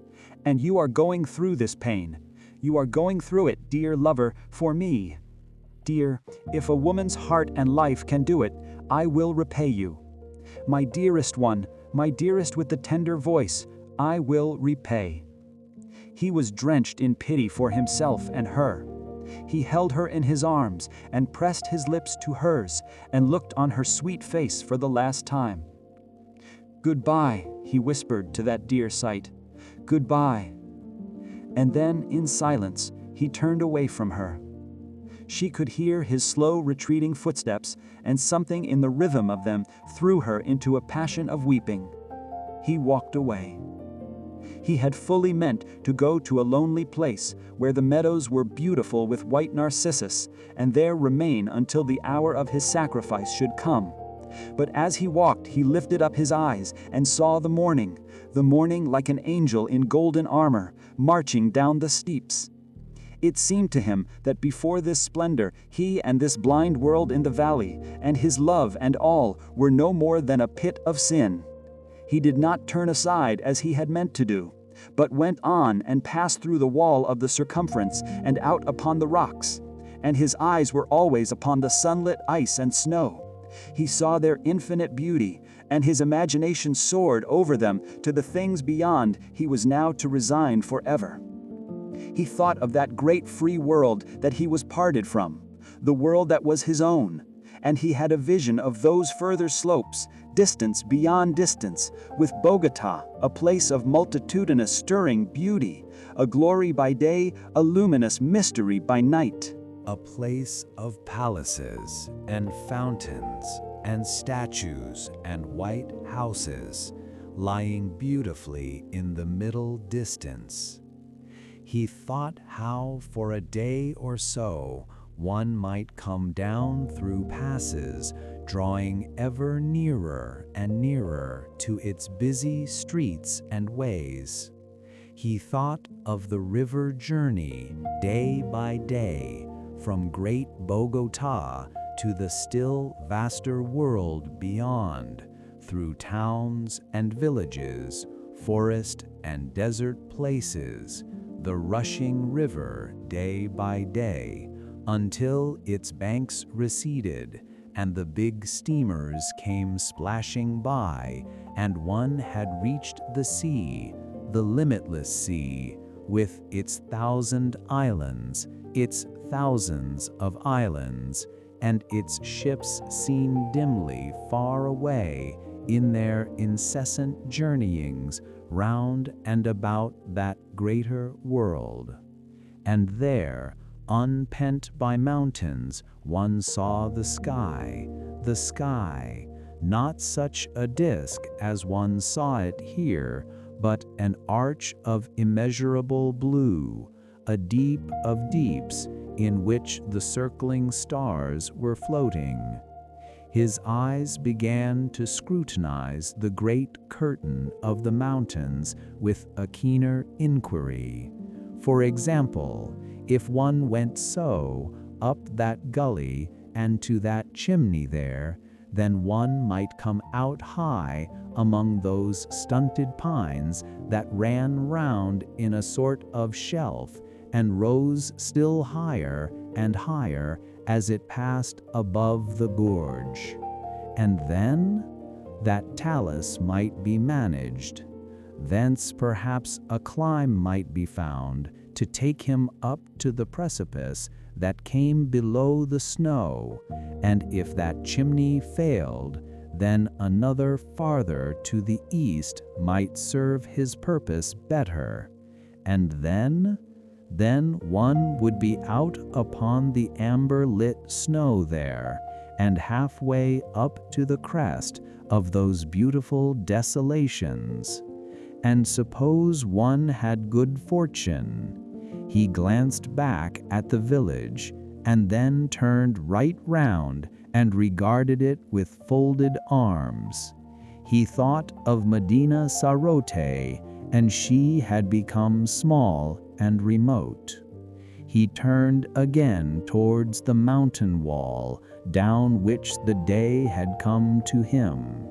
B: "and you are going through this pain. You are going through it, dear lover, for me. Dear, if a woman's heart and life can do it, I will repay you. My dearest one, my dearest with the tender voice, I will repay." He was drenched in pity for himself and her. He held her in his arms and pressed his lips to hers and looked on her sweet face for the last time. "Goodbye," he whispered to that dear sight. "Goodbye." And then, in silence, he turned away from her. She could hear his slow retreating footsteps, and something in the rhythm of them threw her into a passion of weeping. He walked away. He had fully meant to go to a lonely place where the meadows were beautiful with white narcissus, and there remain until the hour of his sacrifice should come. But as he walked, he lifted up his eyes and saw the morning like an angel in golden armor, marching down the steeps. It seemed to him that before this splendor, he and this blind world in the valley, and his love and all, were no more than a pit of sin. He did not turn aside as he had meant to do, but went on and passed through the wall of the circumference and out upon the rocks, and his eyes were always upon the sunlit ice and snow. He saw their infinite beauty, and his imagination soared over them to the things beyond he was now to resign forever. He thought of that great free world that he was parted from, the world that was his own, and he had a vision of those further slopes, distance beyond distance, with Bogota, a place of multitudinous stirring beauty, a glory by day, a luminous mystery by night.
E: A place of palaces and fountains and statues and white houses lying beautifully in the middle distance. He thought how for a day or so one might come down through passes, drawing ever nearer and nearer to its busy streets and ways. He thought of the river journey day by day, from great Bogota to the still vaster world beyond, through towns and villages, forest and desert places, the rushing river day by day, until its banks receded and the big steamers came splashing by, and one had reached the sea, the limitless sea, with its thousand islands, its thousands of islands, and its ships seen dimly far away in their incessant journeyings round and about that greater world. And there, unpent by mountains, one saw the sky, not such a disk as one saw it here, but an arch of immeasurable blue, a deep of deeps in which the circling stars were floating. His eyes began to scrutinize the great curtain of the mountains with a keener inquiry. For example, if one went so up that gully and to that chimney there, then one might come out high among those stunted pines that ran round in a sort of shelf and rose still higher and higher as it passed above the gorge. And then that talus might be managed. Thence perhaps a climb might be found to take him up to the precipice that came below the snow, and if that chimney failed, then another farther to the east might serve his purpose better. And then one would be out upon the amber-lit snow there, and halfway up to the crest of those beautiful desolations. And suppose one had good fortune. He glanced back at the village, and then turned right round and regarded it with folded arms. He thought of Medina Sarote, and she had become small and remote. He turned again towards the mountain wall, down which the day had come to him.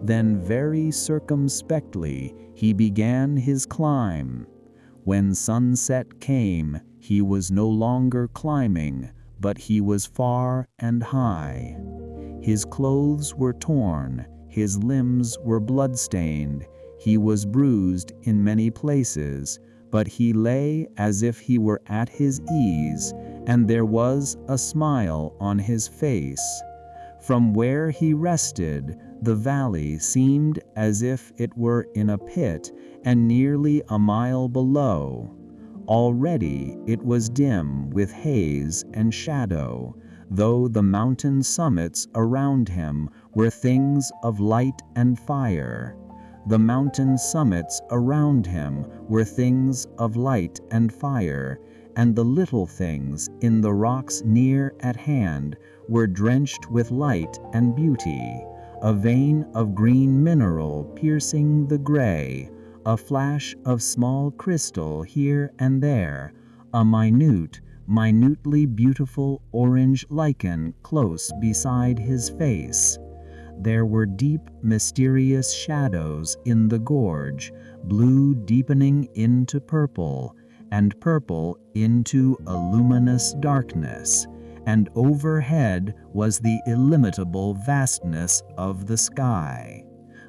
E: Then very circumspectly he began his climb. When sunset came, he was no longer climbing, but he was far and high. His clothes were torn, his limbs were blood-stained, he was bruised in many places, but he lay as if he were at his ease, and there was a smile on his face. From where he rested, the valley seemed as if it were in a pit and nearly a mile below. Already it was dim with haze and shadow, though the mountain summits around him were things of light and fire. The mountain summits around him were things of light and fire, and the little things in the rocks near at hand were drenched with light and beauty, a vein of green mineral piercing the gray, a flash of small crystal here and there, a minutely beautiful orange lichen close beside his face. There were deep, mysterious shadows in the gorge, blue deepening into purple, and purple into a luminous darkness, and overhead was the illimitable vastness of the sky.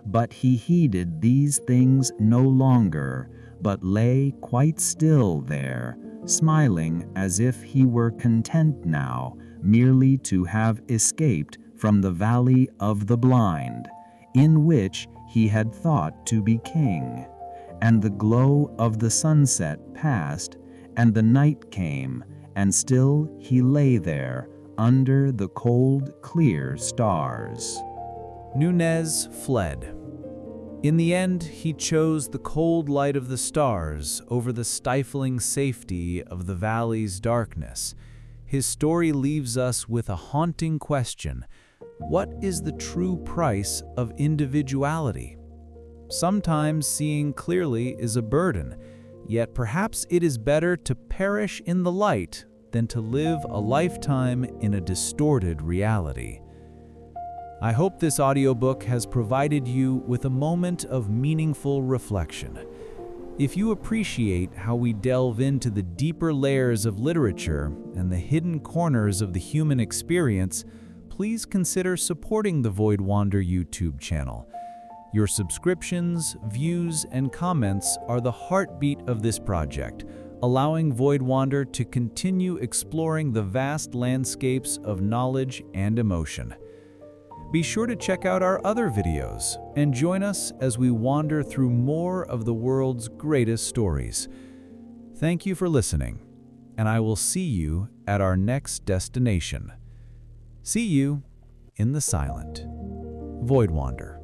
E: But he heeded these things no longer, but lay quite still there, smiling as if he were content now merely to have escaped from the valley of the blind, in which he had thought to be king. And the glow of the sunset passed, and the night came, and still he lay there under the cold, clear stars.
A: Nunez fled. In the end, he chose the cold light of the stars over the stifling safety of the valley's darkness. His story leaves us with a haunting question: what is the true price of individuality? Sometimes seeing clearly is a burden, yet perhaps it is better to perish in the light than to live a lifetime in a distorted reality. I hope this audiobook has provided you with a moment of meaningful reflection. If you appreciate how we delve into the deeper layers of literature and the hidden corners of the human experience, please consider supporting the Void Wander YouTube channel. Your subscriptions, views, and comments are the heartbeat of this project, allowing Void Wander to continue exploring the vast landscapes of knowledge and emotion. Be sure to check out our other videos and join us as we wander through more of the world's greatest stories. Thank you for listening, and I will see you at our next destination. See you in the silent Void Wander.